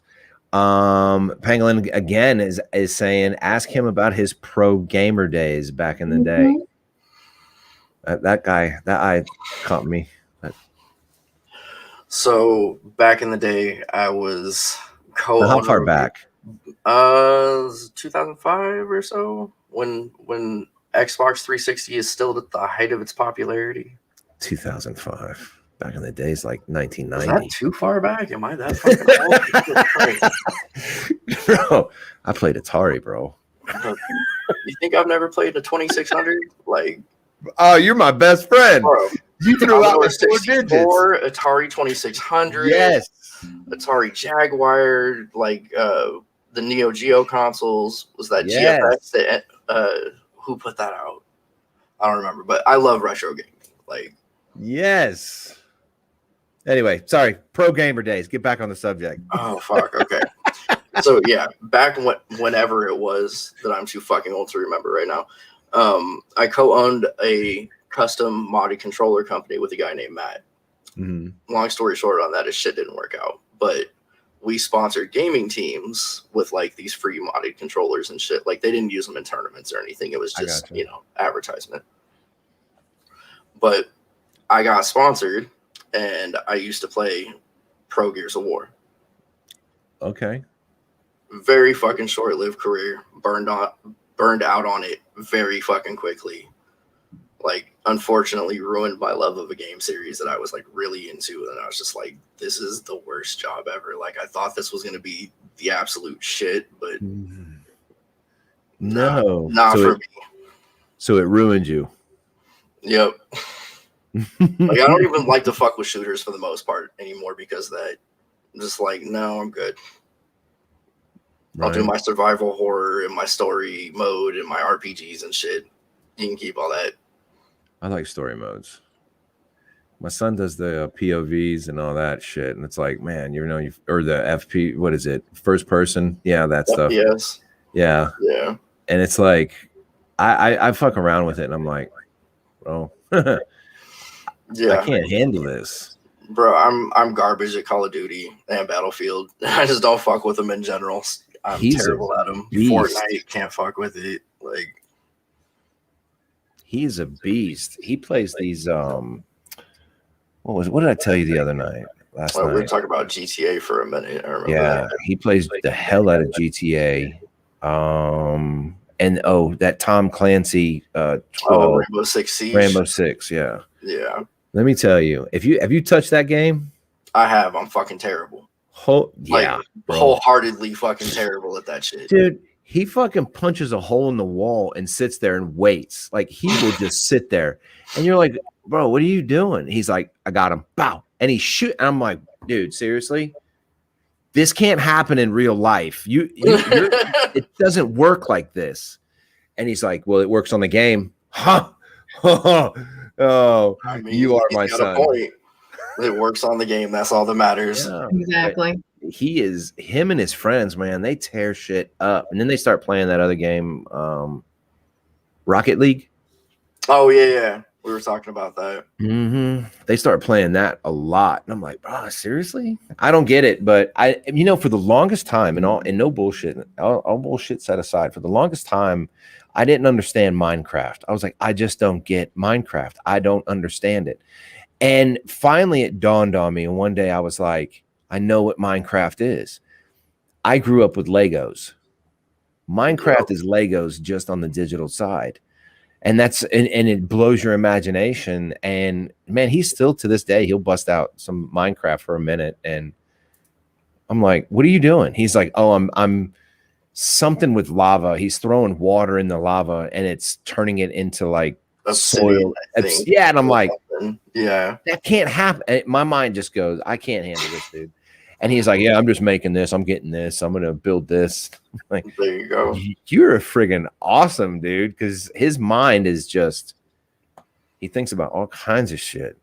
Pangolin again is saying, ask him about his pro gamer days back in the day. That eye caught me. So back in the day, I was Now, how far back? 2005 or so, when Xbox 360 is still at the height of its popularity. 2005. Back in the days, like Is 1990. that too far back? Am I that fucking old? Bro, I played Atari, bro. You think I've never played a 2600? Like, oh, you're my best friend. bro, You threw out the 4 64, digits. Atari 2600, Yes. Atari Jaguar, like the Neo Geo consoles. Was that Yes. GFX? That who put that out? I don't remember, but I love retro gaming. Like, yes. Anyway, sorry. Pro gamer days. Get back on the subject. oh fuck. Okay. So yeah, back whenever it was that I'm too fucking old to remember right now. I co-owned a custom modded controller company with a guy named Matt. Mm-hmm. Long story short on that is shit didn't work out, but we sponsored gaming teams with like these free modded controllers and shit. Like they didn't use them in tournaments or anything. It was just, advertisement. But I got sponsored and I used to play Pro Gears of War. Okay. Very fucking short-lived career. Burned out on it very fucking quickly. Like, unfortunately, ruined my love of a game series that I was like really into, and I was just like, "This is the worst job ever." Like, I thought this was gonna be the absolute shit, but no, not so for me. So it ruined you. Yep. Like, I don't even like to fuck with shooters for the most part anymore because of that. I'm just like, no, I'm good. Right. I'll do my survival horror and my story mode and my RPGs and shit. You can keep all that. I like story modes. My son does the POVs and all that shit, and it's like, man, or the FP, what is it? First person, yeah, that stuff. Yes. Yeah. Yeah. And it's like, I fuck around with it, and I'm like, bro, yeah, I can't handle this, bro. I'm garbage at Call of Duty and Battlefield. I just don't fuck with them in general. I'm terrible at them. Fortnite, can't fuck with it. Like, he's a beast. He plays these what did I tell you the other night? Last night. We were talking about GTA for a minute. I remember that. He plays the hell out of GTA. And that Tom Clancy Rainbow Six Siege. Rainbow Six, yeah. Yeah. Let me tell you, have you touched that game? I have. I'm fucking terrible. Wholeheartedly fucking terrible at that shit. Dude, he fucking punches a hole in the wall and sits there and waits. Like, he will just sit there. And you're like, bro, what are you doing? He's like, I got him. Bow. And he shoot. And I'm like, dude, seriously? This can't happen in real life. It doesn't work like this. And he's like, well, it works on the game. Huh? Oh, I mean, you are my son. It works on the game. That's all that matters. Yeah, exactly. Him and his friends, man, they tear shit up. And then they start playing that other game, Rocket League. Oh, yeah. We were talking about that. Mm-hmm. They start playing that a lot. And I'm like, bro, seriously? I don't get it. But for the longest time, and no bullshit, all bullshit set aside, for the longest time, I didn't understand Minecraft. I was like, I just don't get Minecraft. I don't understand it. And finally it dawned on me. And one day I was like, I know what Minecraft is. I grew up with Legos. Minecraft is Legos just on the digital side. And it blows your imagination. And man, he's still to this day, he'll bust out some Minecraft for a minute. And I'm like, what are you doing? He's like, oh, I'm something with lava. He's throwing water in the lava and it's turning it into like soil. Yeah. And I'm like, yeah, that can't happen. And my mind just goes, I can't handle this, dude. And he's like, yeah, I'm just making this. I'm getting this. I'm going to build this. Like, there you go. You're a friggin' awesome, dude. Because his mind is just, he thinks about all kinds of shit.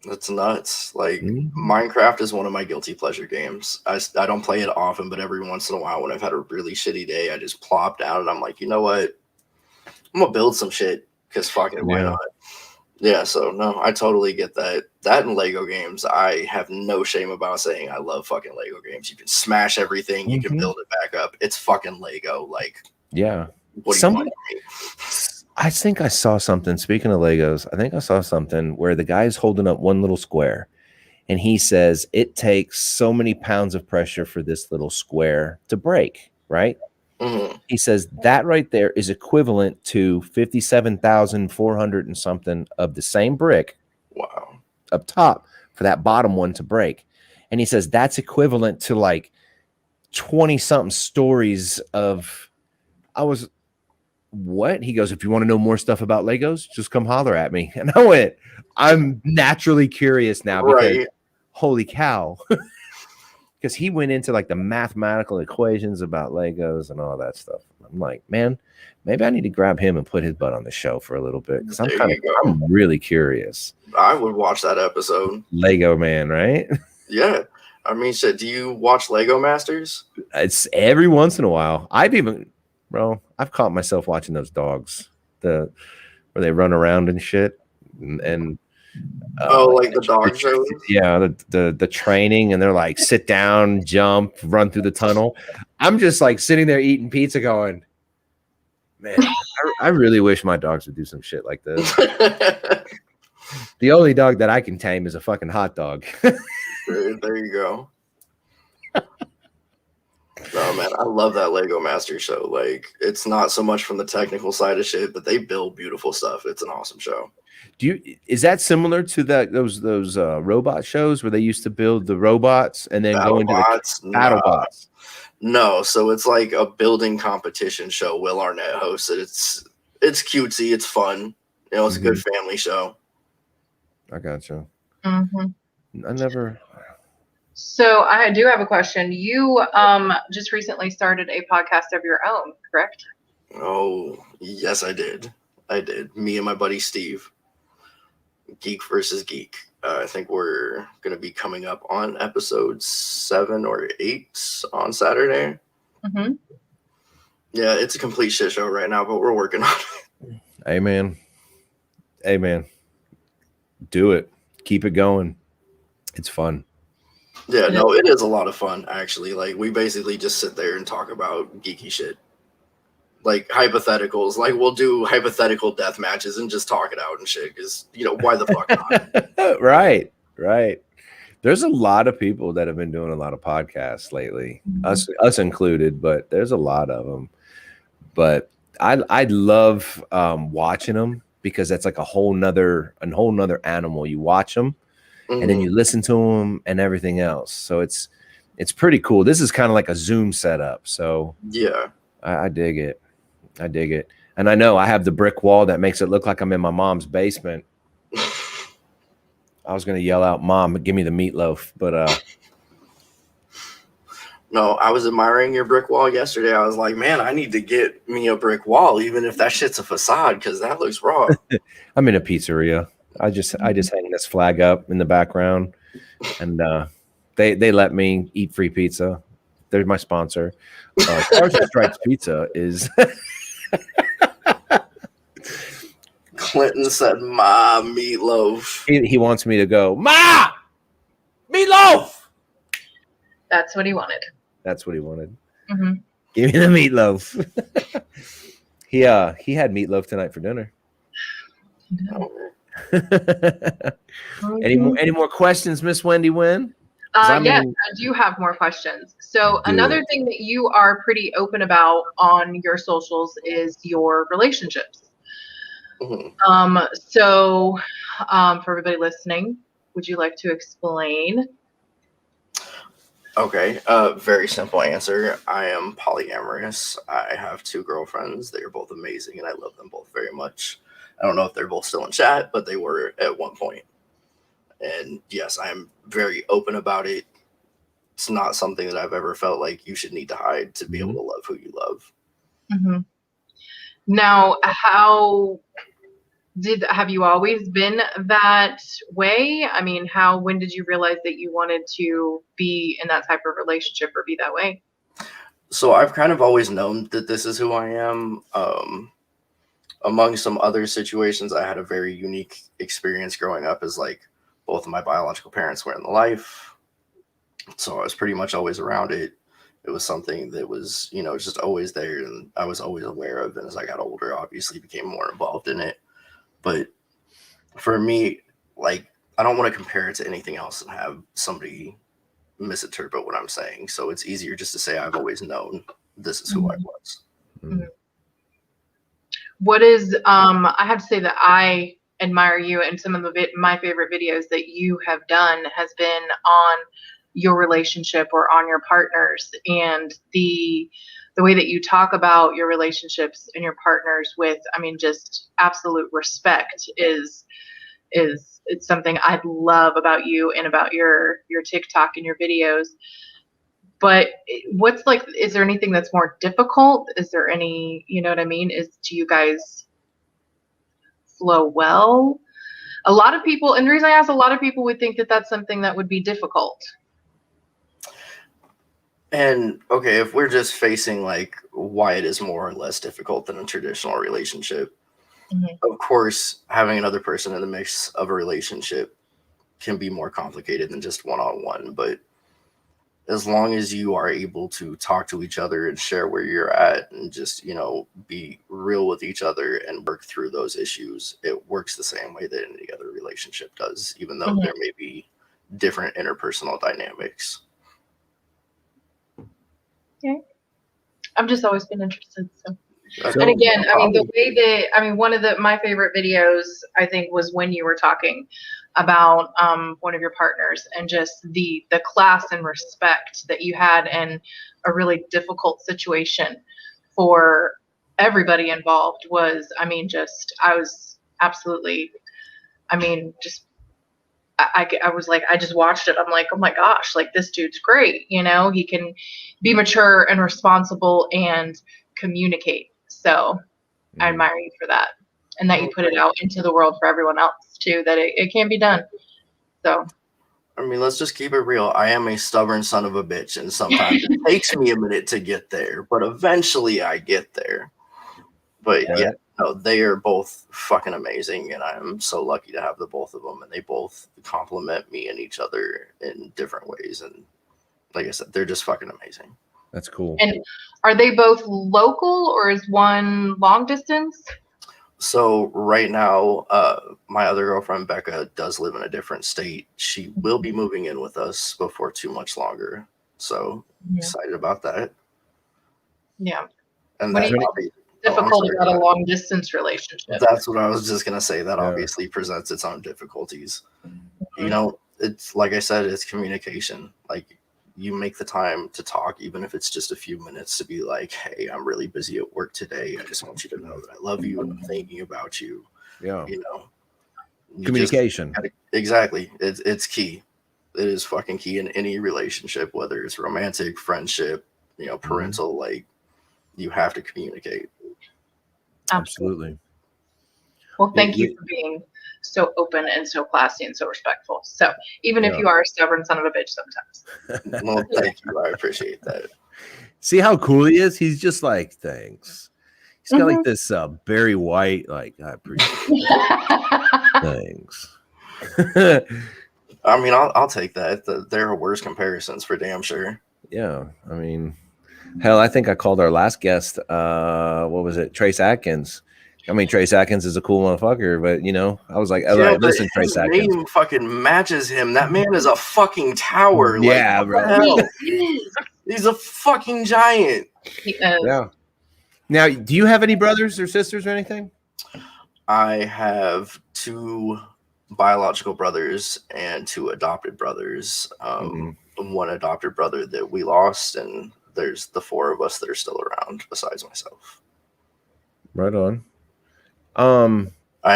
That's nuts. Like, Minecraft is one of my guilty pleasure games. I don't play it often, but every once in a while when I've had a really shitty day, I just plop down and I'm like, you know what? I'm going to build some shit because fuck it, why not? Yeah, so no, I totally get that. That and Lego games, I have no shame about saying I love fucking Lego games. You can smash everything, you can build it back up. It's fucking Lego. Like, yeah. What do you want? I think I saw something. Speaking of Legos, I think I saw something where the guy's holding up one little square, and he says it takes so many pounds of pressure for this little square to break. Right? Mm-hmm. He says that right there is equivalent to 57,400 and something of the same brick Wow. up top for that bottom one to break. And he says that's equivalent to like 20 something stories of. I was, what? He goes, if you want to know more stuff about Legos, just come holler at me. And I went, I'm naturally curious now because Right. holy cow. Because he went into like the mathematical equations about Legos and all that stuff. I'm like, man, maybe I need to grab him and put his butt on the show for a little bit because I'm really curious. I would watch that episode. Lego man, right? Yeah. I mean, shit, do you watch Lego Masters? It's every once in a while. I've caught myself watching those dogs, where they run around and shit, and like the dog shows? Yeah, the training, and they're like sit down, jump, run through the tunnel. I'm just like sitting there eating pizza, going, man, I really wish my dogs would do some shit like this. The only dog that I can tame is a fucking hot dog. There you go. No, man, I love that Lego Master show. Like, it's not so much from the technical side of shit, but they build beautiful stuff. It's an awesome show. Is that similar to those robot shows where they used to build the robots and then go into the battle bots? No, so it's like a building competition show. Will Arnett hosts it. It's cutesy, it's fun. You know, it's a good family show. I gotcha. Mm-hmm. I never. So I do have a question. You just recently started a podcast of your own, correct? Oh, yes, I did. Me and my buddy Steve. Geek versus Geek. I think we're going to be coming up on episode 7 or 8 on Saturday. Mm-hmm. Yeah, it's a complete shit show right now, but we're working on it. Amen. Do it. Keep it going. It's fun. Yeah, no, it is a lot of fun, actually. Like, we basically just sit there and talk about geeky shit. Like, hypotheticals. Like, we'll do hypothetical death matches and just talk it out and shit. Because, why the fuck not? Right. There's a lot of people that have been doing a lot of podcasts lately, us included, but there's a lot of them. But I love watching them because that's like a whole nother animal. You watch them and then you listen to them and everything else. So it's pretty cool. This is kind of like a Zoom setup. So yeah, I dig it. And I know I have the brick wall that makes it look like I'm in my mom's basement. I was going to yell out, Mom, give me the meatloaf. But no, I was admiring your brick wall yesterday. I was like, man, I need to get me a brick wall, even if that shit's a facade, because that looks raw. I'm in a pizzeria. I just hang this flag up in the background, and they let me eat free pizza. They're my sponsor. Stars and Stripes Pizza is. Clinton said, "Ma, meatloaf." He wants me to go, Ma, meatloaf. That's what he wanted. Mm-hmm. Give me the meatloaf. He had meatloaf tonight for dinner. Any more questions, Miss Wendy Wynn? Yes, I do have more questions. So another thing that you are pretty open about on your socials is your relationships. Mm-hmm. So for everybody listening, would you like to explain? Okay, very simple answer. I am polyamorous. I have 2 girlfriends. They are both amazing, and I love them both very much. I don't know if they're both still in chat, but they were at one point. And yes, I am very open about it. It's not something that I've ever felt like you should need to hide to be able to love who you love. Mm-hmm. Now, have you always been that way? I mean, when did you realize that you wanted to be in that type of relationship or be that way? So I've kind of always known that this is who I am. Among some other situations, I had a very unique experience growing up as like both of my biological parents were in the life. So I was pretty much always around it. It was something that was, just always there, and I was always aware of. And as I got older, obviously became more involved in it. But for me, like, I don't want to compare it to anything else and have somebody misinterpret what I'm saying. So it's easier just to say I've always known this is who I was. Mm. What is I have to say that I admire you, and some of my favorite videos that you have done has been on your relationship or on your partners, and the way that you talk about your relationships and your partners with, I mean, just absolute respect is it's something I love about you and about your TikTok and your videos. But what's like, is there anything that's more difficult? Is there any, you know what I mean? Do you guys flow well? A lot of people, and the reason I ask, a lot of people would think that that's something that would be difficult. And okay, if we're just facing like why it is more or less difficult than a traditional relationship, of course, having another person in the mix of a relationship can be more complicated than just one-on-one. But as long as you are able to talk to each other and share where you're at and just, be real with each other and work through those issues, it works the same way that any other relationship does, even though there may be different interpersonal dynamics. Okay. I've just always been interested. So. So, And again, I mean, the way that, I mean, one of my favorite videos, I think, was when you were talking about one of your partners and just the class and respect that you had in a really difficult situation for everybody involved was, I mean, just, I was absolutely, I mean, just, I was like, I just watched it. I'm like, oh my gosh, like this dude's great. He can be mature and responsible and communicate. So I admire you for that, and that you put it out into the world for everyone else too, that it can be done. So I mean, let's just keep it real. I am a stubborn son of a bitch, and sometimes it takes me a minute to get there, but eventually I get there. But yeah, no, they are both fucking amazing, and I'm so lucky to have the both of them, and they both complement me and each other in different ways. And like I said, they're just fucking amazing. That's cool. And are they both local, or is one long distance? So right now, my other girlfriend, Becca, does live in a different state. She will be moving in with us before too much longer. So excited about that. Yeah. And what that do you think difficult about a long distance relationship? That's what I was just going to say. That obviously presents its own difficulties. It's like I said, it's communication. Like, you make the time to talk, even if it's just a few minutes, to be like, hey, I'm really busy at work today. I just want you to know that I love you and I'm thinking about you. Yeah. Communication. Exactly. It's key. It is fucking key in any relationship, whether it's romantic, friendship, parental, like, you have to communicate. Absolutely. Well, thank you for being so open and so classy and so respectful. So even if you are a stubborn son of a bitch sometimes. Well, thank you. I appreciate that. See how cool he is? He's just like, thanks. He's got like this Barry White, like, I appreciate it. Thanks. I mean, I'll take that. There are worse comparisons for damn sure. Yeah. I mean, hell, I think I called our last guest, what was it? Trace Atkins. I mean, Trace Atkins is a cool motherfucker, but I was like, listen, Trace Atkins. His name fucking matches him. That man is a fucking tower. Yeah, like, bro. He's a fucking giant. Yeah. Now, do you have any brothers or sisters or anything? I have 2 biological brothers and 2 adopted brothers. One adopted brother that we lost, and there's the 4 of us that are still around besides myself. Right on. I'm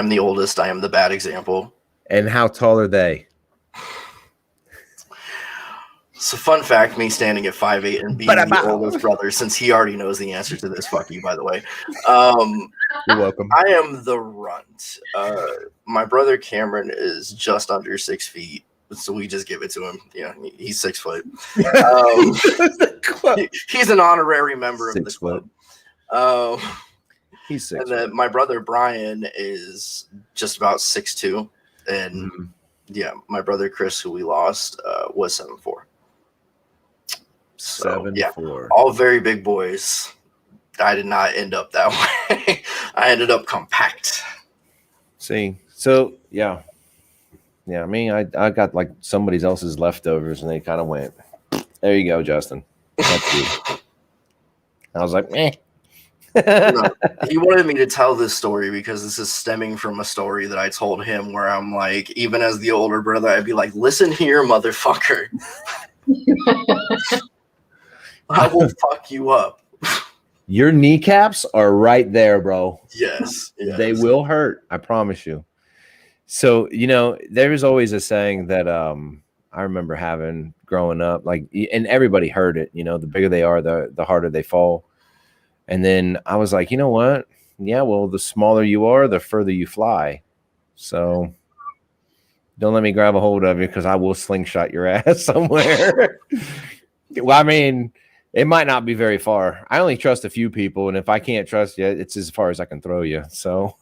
the oldest. I am the bad example. And how tall are they? So, fun fact, me standing at 5'8" and being the oldest brother, since he already knows the answer to this, fuck you, by the way. You're welcome. I am the runt. My brother Cameron is just under 6 feet, so we just give it to him. Yeah, he's 6 foot. He's an honorary member of the club. He's 6 and then my brother Brian is just about 6'2", and yeah, my brother Chris, who we lost, was 7'4". So 7'4". all very big boys. I did not end up that way. I ended up compact. See, so yeah. I mean, I got like somebody else's leftovers, and they kind of went, "There you go, Justin. That's you." I was like, "Eh." No, he wanted me to tell this story because this is stemming from a story that I told him where I'm like, even as the older brother, I'd be like, listen here, motherfucker. I will fuck you up. Your kneecaps are right there, bro. Yes. They will hurt. I promise you. So, there's always a saying that I remember having growing up, like, and everybody heard it, the bigger they are, the harder they fall. And then I was like, you know what? Yeah, well, the smaller you are, the further you fly. So don't let me grab a hold of you because I will slingshot your ass somewhere. Well, I mean, it might not be very far. I only trust a few people, and if I can't trust you, it's as far as I can throw you. So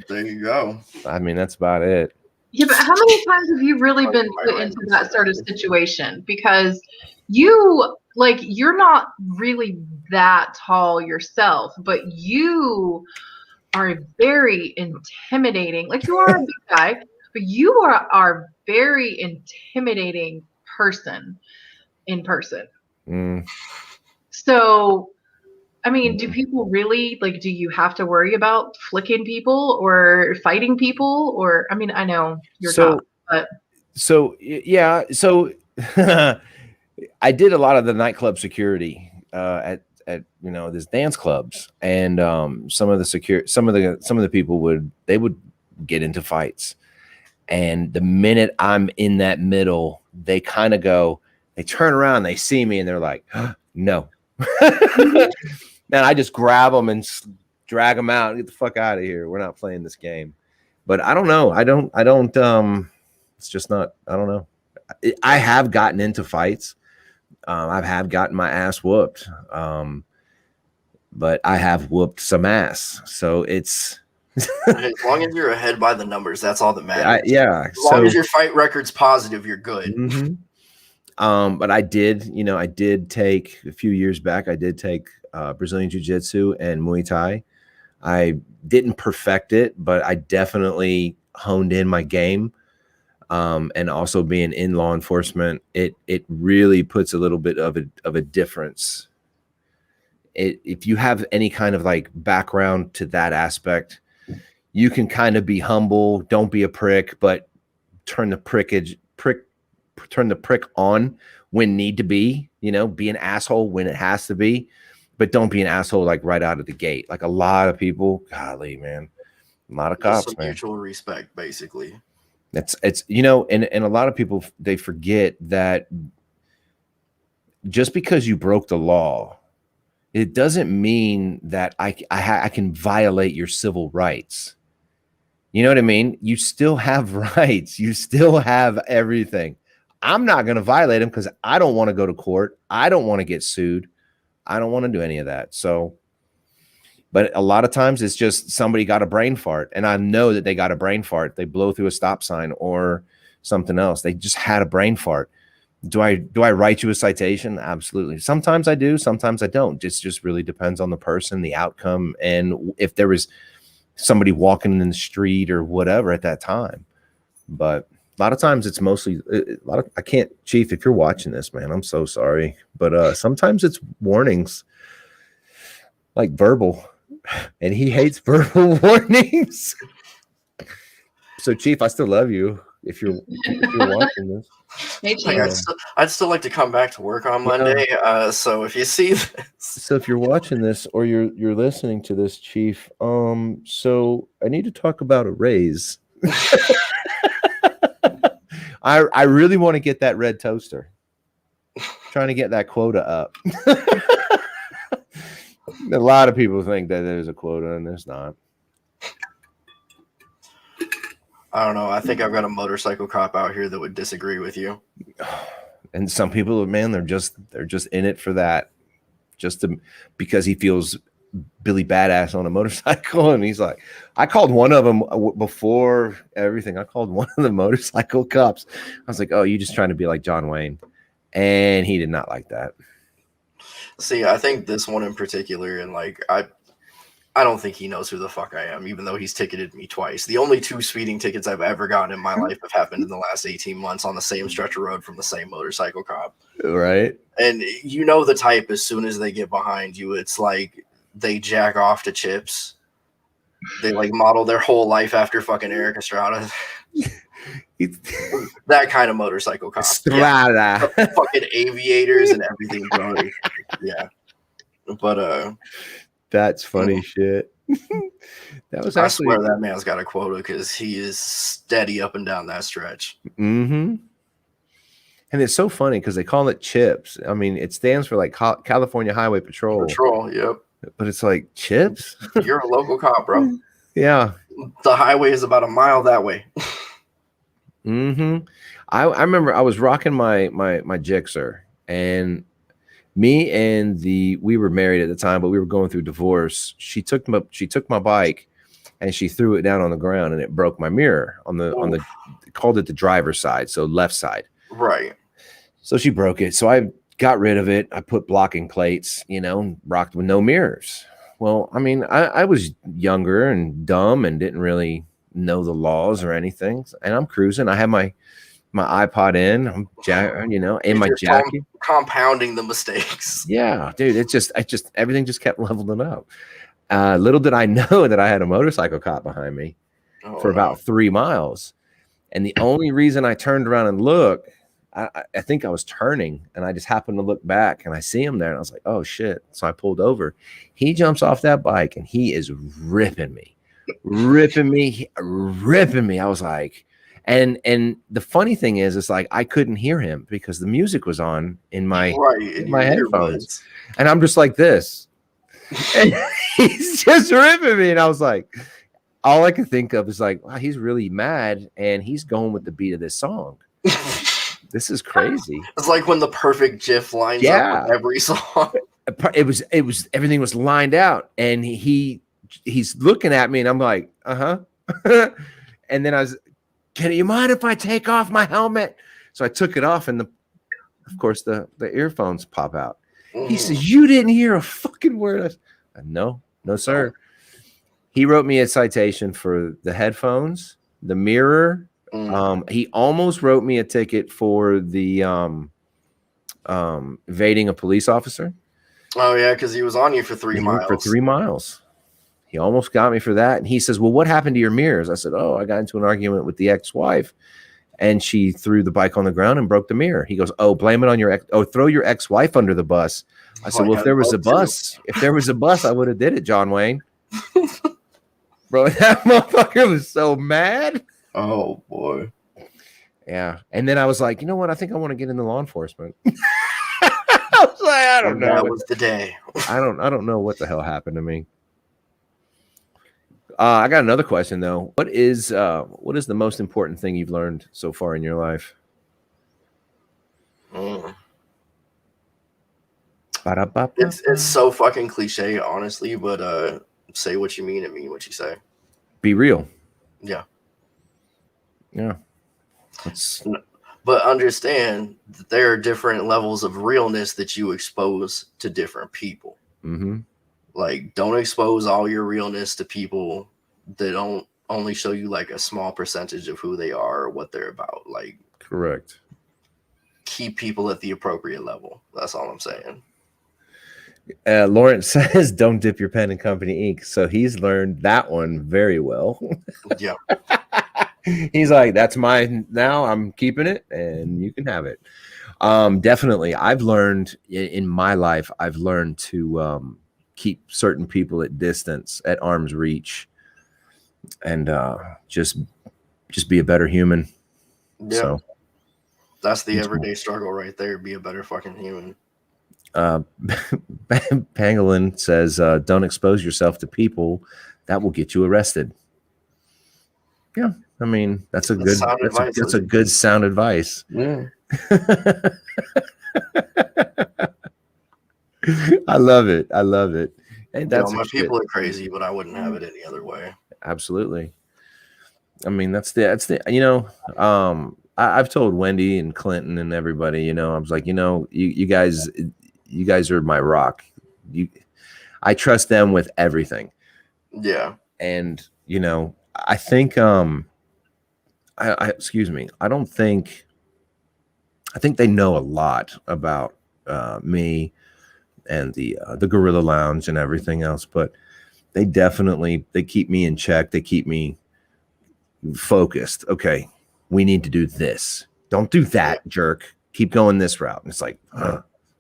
there you go. I mean, that's about it. Yeah, but how many times have you really been put into that sort of situation? Because you're not really that tall yourself, but you are very intimidating. Like, you are a big guy, but you are very intimidating person in person. So, I mean, do people really, do you have to worry about flicking people or fighting people? Or, I mean, I know you're tough, but. So, yeah. So I did a lot of the nightclub security at these dance clubs, and some of the people would get into fights, and the minute I'm in that middle, they kind of they turn around, they see me, and they're like, no. Man, I just grab them and drag them out and get the fuck out of here. We're not playing this game. But I don't know. I don't it's just not, I don't know. I have gotten into fights. I have gotten my ass whooped. But I have whooped some ass. So it's as long as you're ahead by the numbers, that's all that matters. Yeah. As long as your fight record's positive, you're good. Mm-hmm. But I did take a few years back, I did take Brazilian Jiu-Jitsu and Muay Thai. I didn't perfect it, but I definitely honed in my game. And also being in law enforcement, it really puts a little bit of a difference. If you have any kind of like background to that aspect, you can kind of be humble, don't be a prick, but turn the prick on when need to be, be an asshole when it has to be, but don't be an asshole like right out of the gate. Like a lot of people, golly, man, a lot of cops, some man. Mutual respect, basically. It's and a lot of people, they forget that just because you broke the law, it doesn't mean that I can violate your civil rights. You know what I mean? You still have rights. You still have everything. I'm not going to violate them because I don't want to go to court. I don't want to get sued. I don't want to do any of that. So, but a lot of times it's just somebody got a brain fart, and I know that they got a brain fart. They blow through a stop sign or something else. They just had a brain fart. Do I write you a citation? Absolutely. Sometimes I do. Sometimes I don't. It just really depends on the person, the outcome, and if there was somebody walking in the street or whatever at that time. But a lot of times it's mostly I can't, Chief, if you're watching this, man, I'm so sorry. But sometimes it's warnings, like verbal, and he hates verbal warnings. So, Chief, I still love you if you're watching this. Hey, I'd still like to come back to work on Monday. So if you see this, so if you're watching this or you're listening to this, Chief, so I need to talk about a raise. I really want to get that red toaster. Trying to get that quota up. A lot of people think that there's a quota and there's not. I don't know. I think I've got a motorcycle cop out here that would disagree with you. And some people, man, they're just in it for that, because he feels Billy Badass on a motorcycle. And he's like, I called one of them before everything. I called one of the motorcycle cops. I was like, oh, you just trying to be like John Wayne. And he did not like that. See, I think this one in particular, and like I don't think he knows who the fuck I am, even though he's ticketed me twice. The only 2 speeding tickets I've ever gotten in my life have happened in the last 18 months on the same stretch of road from the same motorcycle cop. Right. And you know the type, as soon as they get behind you, it's like they jack off to Chips. They like model their whole life after fucking Eric Estrada. That kind of motorcycle cop. Estrada. Yeah. Fucking aviators and everything, bro. Yeah. But that's funny shit. That was I actually, swear that man's got a quota because he is steady up and down that stretch. Mm-hmm. And it's so funny because they call it CHIPS. I mean, it stands for like California Highway Patrol. Yep. But it's like CHIPS. You're a local cop, bro. Yeah. The highway is about a mile that way. Mm-hmm. I remember I was rocking my Gixxer, and we were married at the time, but we were going through divorce. She took my bike and she threw it down on the ground, and it broke my mirror on the called it the driver's side, so left side. Right. So she broke it. So I got rid of it. I put blocking plates, rocked with no mirrors. Well, I mean, I was younger and dumb and didn't really know the laws or anything. And I'm cruising. I have my iPod in, in my jacket. Compounding the mistakes. Yeah, dude. Everything just kept leveling up. Little did I know that I had a motorcycle cop behind me for about 3 miles. And the only reason I turned around and looked, I think I was turning, and I just happened to look back and I see him there, and I was like, oh shit. So I pulled over. He jumps off that bike and he is ripping me. I was like, and the funny thing is, it's like I couldn't hear him because the music was on in my headphones. And I'm just like this. And he's just ripping me. And I was like, all I could think of is like, wow, he's really mad and he's going with the beat of this song. This is crazy. It's like when the perfect GIF lines up with every song. It was everything was lined out, and he's looking at me, and I'm like, and then I was, can you mind if I take off my helmet? So I took it off, and of course the earphones pop out. He says, you didn't hear a fucking word. I said, no, sir. He wrote me a citation for the headphones, the mirror. He almost wrote me a ticket for the evading a police officer. Oh yeah, because he was on you for 3 miles. For 3 miles. He almost got me for that. And he says, well, what happened to your mirrors? I said, oh, I got into an argument with the ex-wife, and she threw the bike on the ground and broke the mirror. He goes, oh, blame it on your throw your ex-wife under the bus. I said, well, if there was a bus, I would have did it, John Wayne. Bro, that motherfucker was so mad. Oh boy. Yeah. And then I was like, you know what? I think I want to get into law enforcement. I was like, I don't know. That was the day. I don't know what the hell happened to me. I got another question though. What is the most important thing you've learned so far in your life? It's so fucking cliche, honestly, but say what you mean and mean what you say. Be real. Yeah. Yeah. But understand that there are different levels of realness that you expose to different people. Mm-hmm. Like, don't expose all your realness to people that don't only show you like a small percentage of who they are or what they're about. Like, correct. Keep people at the appropriate level. That's all I'm saying. Lawrence says, don't dip your pen in company ink. So he's learned that one very well. Yeah. He's like, that's mine now. I'm keeping it and you can have it. Definitely. I've learned in my life, to keep certain people at distance, at arm's reach, and just be a better human. Yeah. So that's the everyday struggle right there. Be a better fucking human. Pangolin says, don't expose yourself to people that will get you arrested. Yeah. I mean, that's a good sound advice. Yeah. I love it. And that's my people are crazy, but I wouldn't have it any other way. Absolutely. I mean, that's the I've told Wendy and Clinton and everybody, I was like, you guys, you guys are my rock. I trust them with everything. Yeah. And you know, I think excuse me, I think they know a lot about me and the Gorilla Lounge and everything else, but they keep me in check. They keep me focused. Okay, we need to do this. Don't do that, jerk. Keep going this route. And it's like,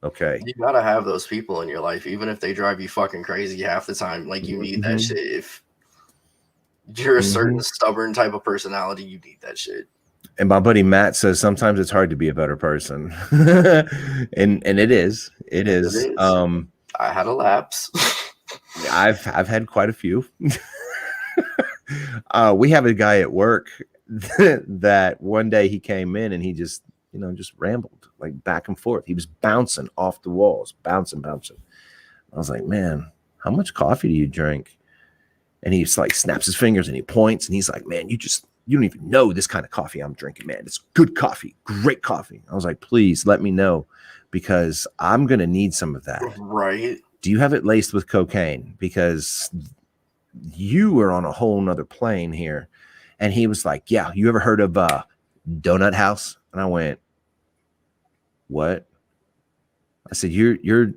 okay. You gotta have those people in your life, even if they drive you fucking crazy half the time. Like, you need that shit. If you're a certain stubborn type of personality, you need that shit. And my buddy Matt says sometimes it's hard to be a better person. and it is. It is. I had a lapse. I've had quite a few. We have a guy at work that one day he came in and he just rambled like back and forth. He was bouncing off the walls, bouncing. I was like, man, how much coffee do you drink? And he's like snaps his fingers and he points and he's like, man, you don't even know this kind of coffee I'm drinking, man. It's good coffee, great coffee. I was like, please let me know because I'm going to need some of that. Right. Do you have it laced with cocaine? Because you are on a whole nother plane here. And he was like, yeah, you ever heard of Donut House? And I went, what? I said, you're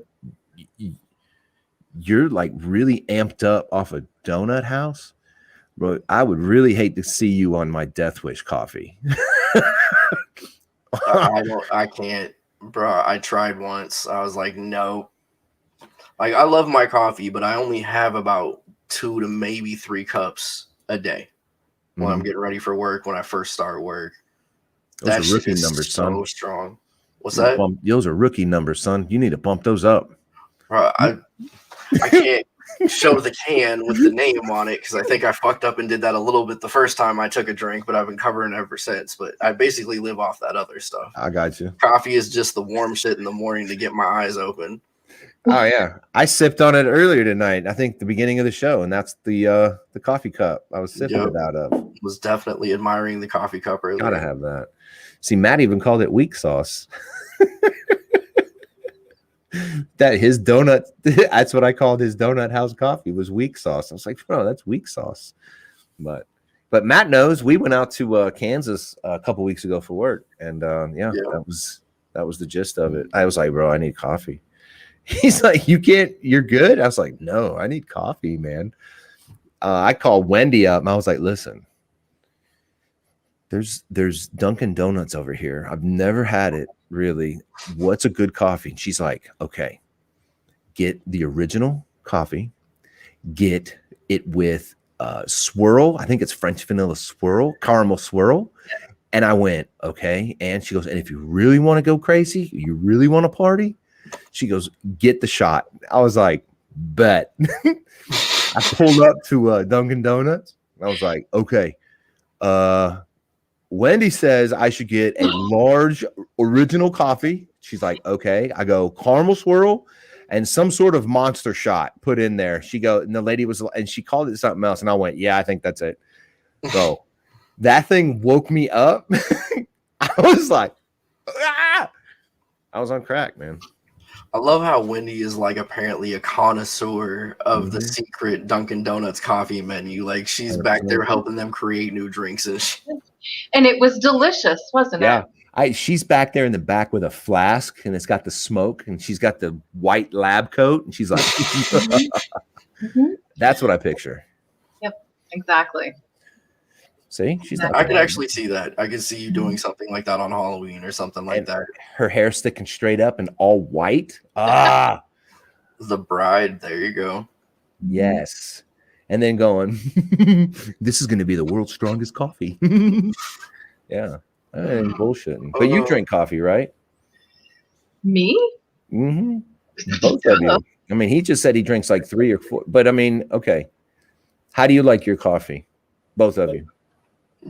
like really amped up off a donut house? Bro, I would really hate to see you on my Death Wish coffee. I can't, bro. I tried once. I was like, no. Like, I love my coffee, but I only have about 2 to maybe 3 cups a day when I'm getting ready for work, when I first start work. Those are rookie numbers, son. So strong. What's that? Those are rookie numbers, son. You need to bump those up. Bro, I can't show the can with the name on it because I think I fucked up and did that a little bit the first time I took a drink, but I've been covering it ever since. But I basically live off that other stuff. I got you. Coffee is just the warm shit in the morning to get my eyes open. Oh yeah, I sipped on it earlier tonight. I think the beginning of the show, and that's the coffee cup I was sipping it out of. Was definitely admiring the coffee cup earlier. Gotta have that. See, Matt even called it weak sauce. That his donut, that's what I called his donut house coffee, was weak sauce. I was like, bro, that's weak sauce. But Matt knows. We went out to Kansas a couple weeks ago for work, and that was the gist of it. I was like, bro, I need coffee. He's like, you're good? I was like, no, I need coffee, man. I called Wendy up and I was like, listen, there's Dunkin' Donuts over here. I've never had it really. What's a good coffee? And she's like, okay, get the original coffee, get it with swirl. I think it's French vanilla swirl, caramel swirl. And I went, okay. And she goes, and if you really want to go crazy, you really want to party, she goes, get the shot. I was like, bet. I pulled up to Dunkin' Donuts. I was like, okay. Wendy says I should get a large original coffee. She's like, okay. I go, caramel swirl and some sort of monster shot put in there. She goes, and the lady was, and she called it something else. And I went, yeah, I think that's it. So that thing woke me up. I was like, ah! I was on crack, man. I love how Wendy is like apparently a connoisseur of the secret Dunkin' Donuts coffee menu. Like, she's back there helping them create new drinks and shit. And it was delicious, wasn't it? Yeah. She's back there in the back with a flask and it's got the smoke and she's got the white lab coat and she's like, that's what I picture. Yep, exactly. See, she's not. I could actually see that. I could see you doing something like that on Halloween or something like that. Her hair sticking straight up and all white. Ah, the bride. There you go. Yes, and then going. This is going to be the world's strongest coffee. Yeah, I ain't bullshitting. But you drink coffee, right? Me? Mm-hmm. Both of you. I mean, he just said he drinks like 3 or 4. But I mean, okay. How do you like your coffee? Both of you.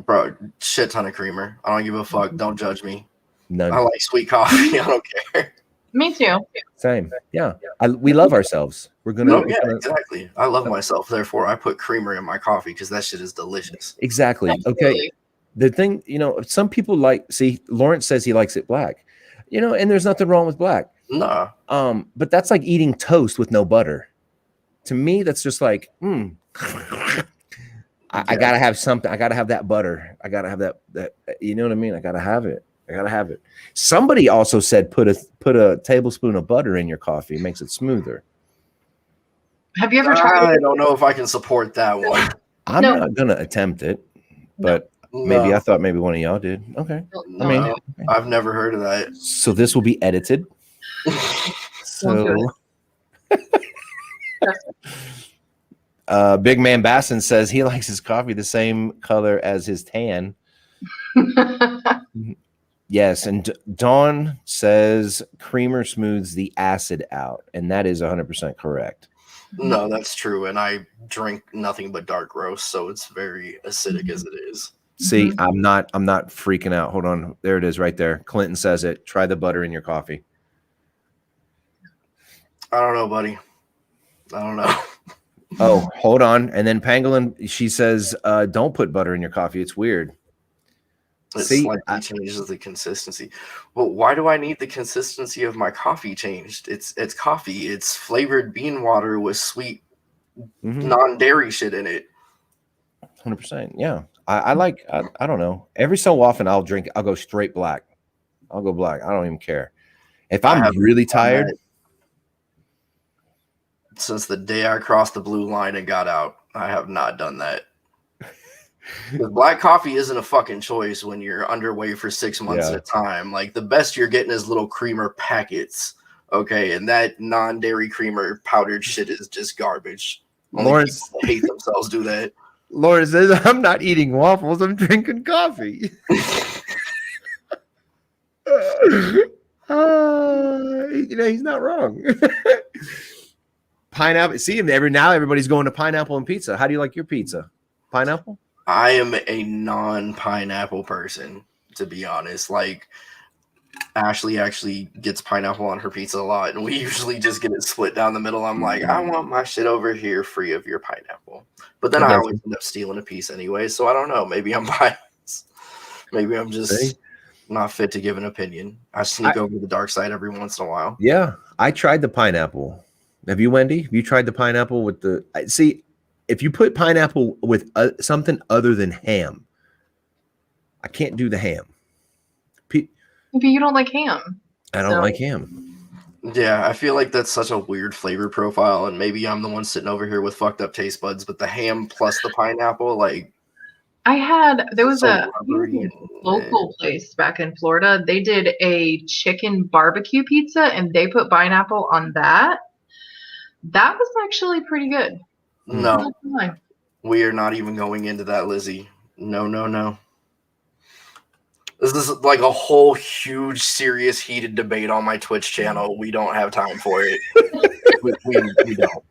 Bro, shit ton of creamer. I don't give a fuck. Don't judge me. None. I like sweet coffee. I don't care. Me too. Same. Yeah. We love ourselves. We're gonna. Exactly. I love myself. Therefore, I put creamer in my coffee because that shit is delicious. Exactly. Absolutely. Okay. The thing, some people like. See, Lawrence says he likes it black. And there's nothing wrong with black. Nah. But that's like eating toast with no butter. To me, that's just like, I gotta have something. I gotta have that butter. I gotta have that. You know what I mean? I gotta have it. I gotta have it. Somebody also said put a tablespoon of butter in your coffee. It makes it smoother. Have you ever tried I it? don't know if I can support that one. I'm No. not gonna attempt it, but maybe I thought maybe one of y'all did. Okay. No, I mean, No, I've never heard of that. so this will be edited. Won't do So Big Man Basson says he likes his coffee the same color as his tan. Yes, and Dawn says creamer smooths the acid out, and that is 100% correct. No, that's true. And I drink nothing but dark roast, so it's very acidic as it is. See, I'm not freaking out. Hold on. There it is right there. Clinton says it. Try the butter in your coffee. I don't know, buddy. I don't know. Oh, hold on. And then Pangolin, she says, don't put butter in your coffee. It's weird. It See, slightly changes the consistency. Well, why do I need the consistency of my coffee changed? It's coffee. It's flavored bean water with sweet non-dairy shit in it. 100%. Yeah. I like, I don't know. Every so often I'll go straight black. I'll go black. I don't even care. If I'm really tired. Since the day I crossed the blue line and got out, I have not done that. Black coffee isn't a fucking choice when you're underway for 6 months at a time. Like, the best you're getting is little creamer packets. Okay, and that non-dairy creamer powdered shit is just garbage. Only people that hate themselves do that. Laura says, I'm not eating waffles, I'm drinking coffee. He's not wrong. Pineapple. See, now everybody's going to pineapple and pizza. How do you like your pizza? Pineapple? I am a non-pineapple person, to be honest. Like, Ashley actually gets pineapple on her pizza a lot, and we usually just get it split down the middle. I'm like, I want my shit over here free of your pineapple. But then I always end up stealing a piece anyway, so I don't know. Maybe I'm biased. Maybe I'm just not fit to give an opinion. I sneak over the dark side every once in a while. Yeah, I tried the pineapple. Have you, Wendy? Have you tried the pineapple with the... See, if you put pineapple with something other than ham, I can't do the ham. Maybe you don't like ham. I don't like ham. Yeah, I feel like that's such a weird flavor profile, and maybe I'm the one sitting over here with fucked up taste buds, but the ham plus the pineapple, like... There was a local place back in Florida. They did a chicken barbecue pizza, and they put pineapple on that. That was actually pretty good. No, we are not even going into that, Lizzie. No. This is like a whole huge, serious, heated debate on my Twitch channel. We don't have time for it. we don't.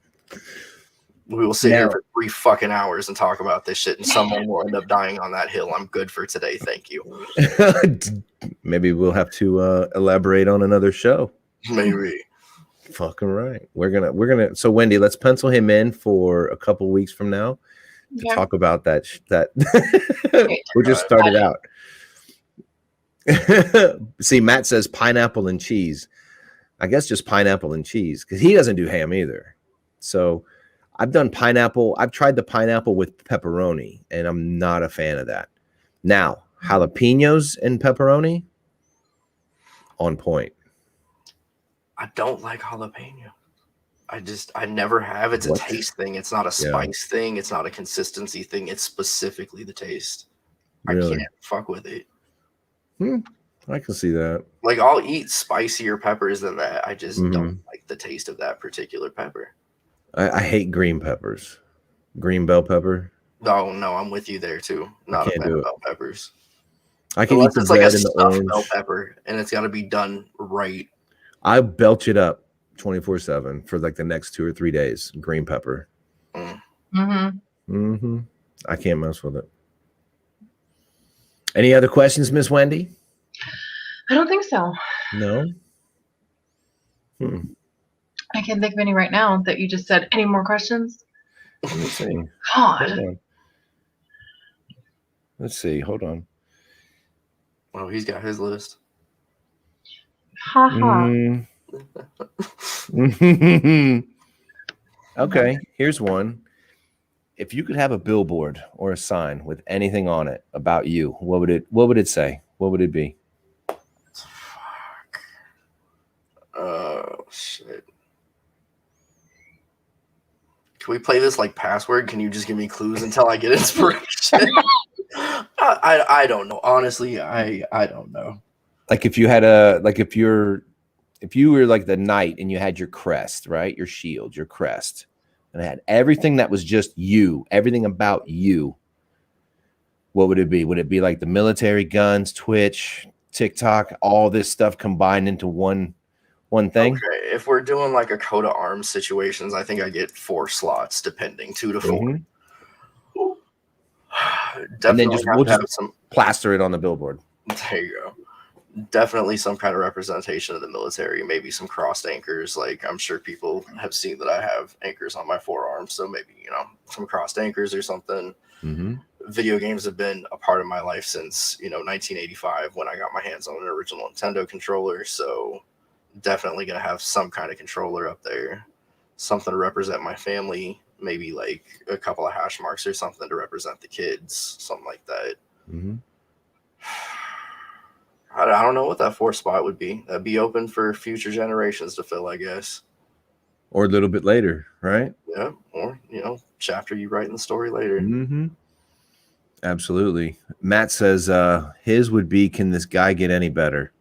We will sit here for 3 fucking hours and talk about this shit, and someone will end up dying on that hill. I'm good for today. Thank you. Maybe we'll have to elaborate on another show. Maybe. Fucking right. We're gonna. So Wendy, let's pencil him in for a couple weeks from now to talk about that. We'll just start it out. See, Matt says pineapple and cheese. I guess just pineapple and cheese because he doesn't do ham either. So I've done pineapple. I've tried the pineapple with pepperoni, and I'm not a fan of that. Now, jalapenos and pepperoni, on point. I don't like jalapeno. I never have. It's a taste thing. It's not a spice thing. It's not a consistency thing. It's specifically the taste. Really? I can't fuck with it. I can see that. Like, I'll eat spicier peppers than that. I just don't like the taste of that particular pepper. I hate green peppers. Green bell pepper. No, I'm with you there too. Not a fan of bell peppers. I can eat the it's red like a and the stuffed orange. bell pepper, and it's got to be done right. I belch it up 24/7 for like the next 2 or 3 days. Green pepper. I can't mess with it. Any other questions, Miss Wendy? I don't think so. No. I can't think of any right now that you just said. Any more questions? Let me see. God. Let's see. Hold on. Oh, he's got his list. Haha. Okay, here's one. If you could have a billboard or a sign with anything on it about you, what would it say? What would it be? Fuck. Oh shit. Can we play this like password? Can you just give me clues until I get inspiration? I don't know. Honestly, I don't know. Like if you had if you were like the knight and you had your crest, right? Your shield, your crest, and it had everything that was just you, everything about you. What would it be? Would it be like the military, guns, Twitch, TikTok, all this stuff combined into one thing? Okay, if we're doing like a coat of arms situations, I think I get 4 slots, depending 2 to 4. Mhm. And then Definitely we'll have to just have some. plaster it on the billboard. There you go. Definitely some kind of representation of the military. Maybe some crossed anchors. Like I'm sure people have seen that I have anchors on my forearm, so maybe some crossed anchors or something. Mm-hmm. Video games have been a part of my life since 1985 when I got my hands on an original Nintendo controller. So definitely gonna have some kind of controller up there, something to represent my family. Maybe like a couple of hash marks or something to represent the kids, something like that. Mm-hmm. I don't know what that 4th spot would be. That'd be open for future generations to fill, I guess. Or a little bit later, right? Yeah, or chapter you write in the story later. Mm-hmm. Absolutely. Matt says his would be, can this guy get any better?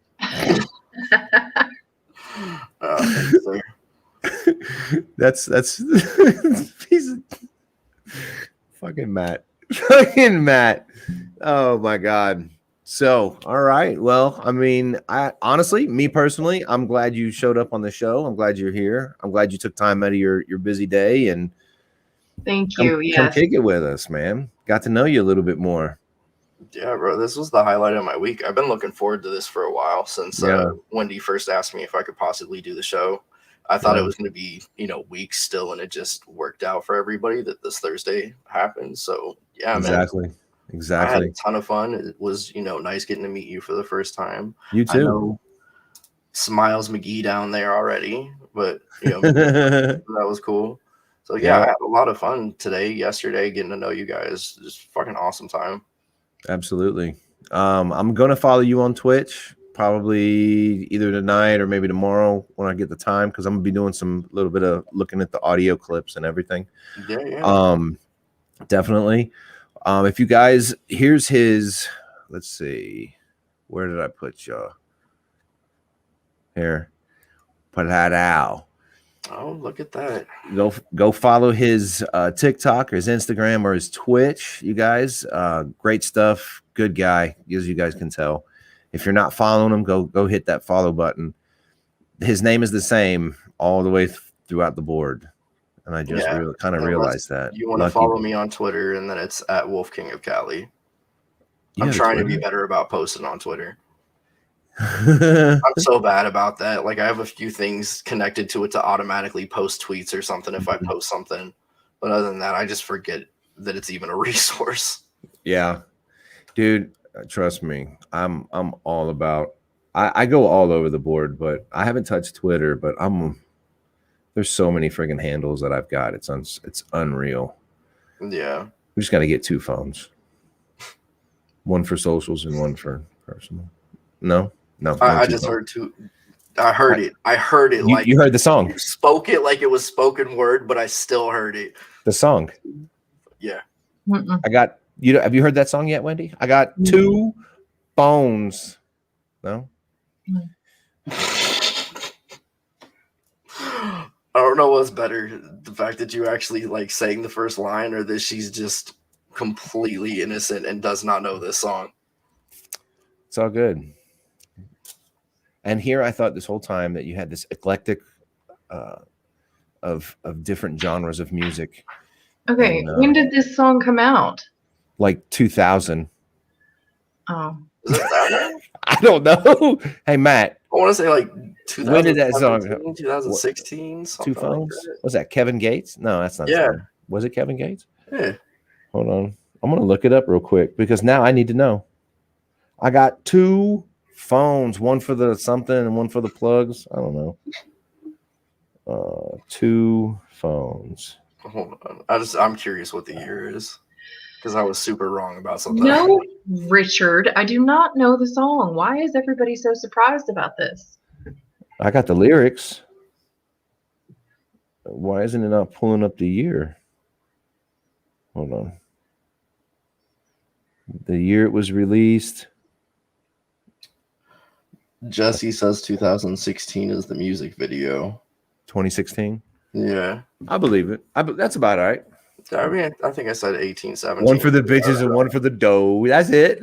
That's he's fucking Matt. Fucking Matt. Oh my God. So, all right. Well, I mean, I honestly, me personally, I'm glad you showed up on the show. I'm glad you're here. I'm glad you took time out of your busy day and Thank you. come Yes. kick it with us, man. Got to know you a little bit more. Yeah, bro, this was the highlight of my week. I've been looking forward to this for a while since Wendy first asked me if I could possibly do the show. I thought it was going to be, weeks still, and it just worked out for everybody that this Thursday happened. So, yeah, Exactly. man. Exactly. I had a ton of fun. It was, nice getting to meet you for the first time. You too. I know Smiles McGee down there already, but, that was cool. So, yeah, I had a lot of fun today, yesterday, getting to know you guys. Just fucking awesome time. Absolutely. I'm going to follow you on Twitch probably either tonight or maybe tomorrow when I get the time, because I'm going to be doing some little bit of looking at the audio clips and everything. Yeah. Definitely. If you guys, here's his, let's see, where did I put you? Here. Put that out. Oh, look at that. Go follow his TikTok or his Instagram or his Twitch, you guys. Great stuff. Good guy, as you guys can tell. If you're not following him, go hit that follow button. His name is the same all the way throughout the board. And I just kind of realized that. You want to follow me on Twitter, and then it's at Wolf King of Cali. I'm trying to be better about posting on Twitter. I'm so bad about that. Like I have a few things connected to it to automatically post tweets or something if I post something. But other than that, I just forget that it's even a resource. Yeah. Dude, trust me. I'm all about I go all over the board, but I haven't touched Twitter, but there's so many friggin' handles that I've got. It's unreal. Yeah. We just got to get 2 phones. One for socials and one for personal. No. I just heard 2. I heard it. I heard it. Like you heard the song. You spoke it like it was spoken word, but I still heard it. The song. Yeah. I got have you heard that song yet, Wendy? I got 2 phones. No. I don't know what's better, the fact that you actually like sang the first line, or that she's just completely innocent and does not know this song. It's all good. And here I thought this whole time that you had this eclectic of different genres of music. Okay, and, when did this song come out? Like 2000. Oh. Is it that I don't know. Hey, Matt. I want to say like 2000. When did that song? 2016. 2 phones. Like was that Kevin Gates? No, that's not. Yeah. Was it Kevin Gates? Yeah. Hold on. I'm gonna look it up real quick because now I need to know. I got 2 phones, one for the something and one for the plugs. I don't know. 2 phones. Hold on. I'm curious what the year is because I was super wrong about something. No, Richard, I do not know the song. Why is everybody so surprised about this? I got the lyrics. Why isn't it not pulling up the year? Hold on. The year it was released. Jesse says 2016 is the music video. 2016. Yeah. I believe it. That's about right. I mean, I think I said 18, 17. One for the bitches and one for the dough. That's it.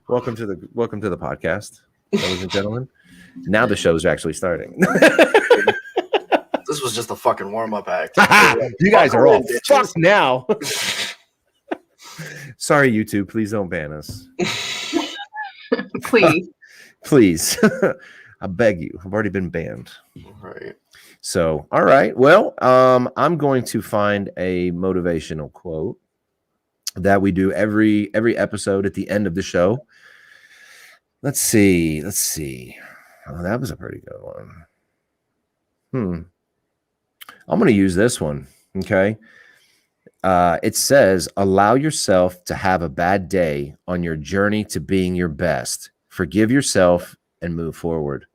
Welcome to the podcast, ladies and gentlemen. Now the show's actually starting. This was just a fucking warm-up act. You guys are all fucked now. Sorry, YouTube. Please don't ban us. Please. Please. I beg you. I've already been banned. Right. So, all right. Well, I'm going to find a motivational quote that we do every episode at the end of the show. Let's see. Oh, that was a pretty good one. I'm going to use this one. Okay. It says, allow yourself to have a bad day on your journey to being your best. Forgive yourself and move forward.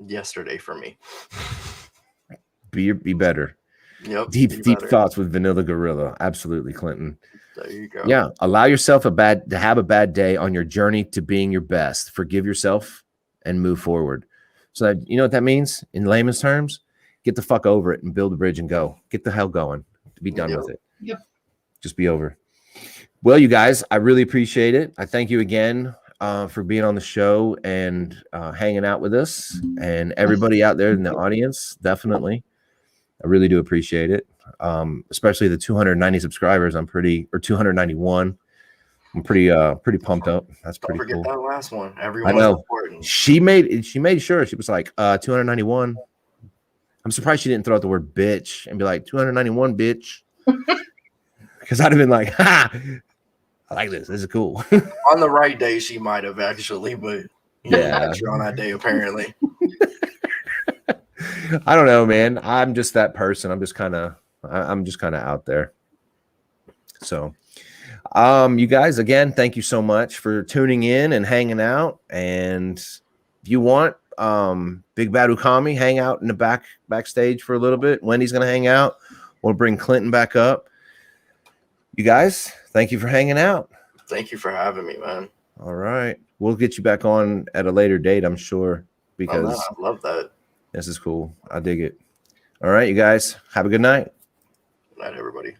Yesterday for me. Be better. Yep. Deep thoughts with Vanilla Gorilla. Absolutely, Clinton. There you go. Yeah. Allow yourself to have a bad day on your journey to being your best. Forgive yourself and move forward. So that, you know what that means in layman's terms? Get the fuck over it and build a bridge and go. Get the hell going. Be done with it. Yep. Just be over. Well, you guys, I really appreciate it. I thank you again for being on the show and hanging out with us, and everybody out there in the audience. Definitely, I really do appreciate it. Especially the 290 subscribers. Or 291. I'm pretty pumped up. That's Don't pretty forget cool. that last one. I Everyone's know. important. She made sure. She was like 291. I'm surprised she didn't throw out the word bitch and be like 291 bitch. Because I'd have been like, ha, I like this. This is cool. On the right day, she might have actually, but Yeah. on that day, apparently. I don't know, man. I'm just that person. I'm just kind of out there. So, you guys, again, thank you so much for tuning in and hanging out. And if you want, Bigbadookami, hang out in the backstage for a little bit. Wendy's gonna hang out. We'll bring Clinton back up. You guys, thank you for hanging out. Thank you for having me, man. All right, we'll get you back on at a later date, I'm sure, because I love that. This is cool. I dig it. All right, you guys, have a good night. Good night, everybody.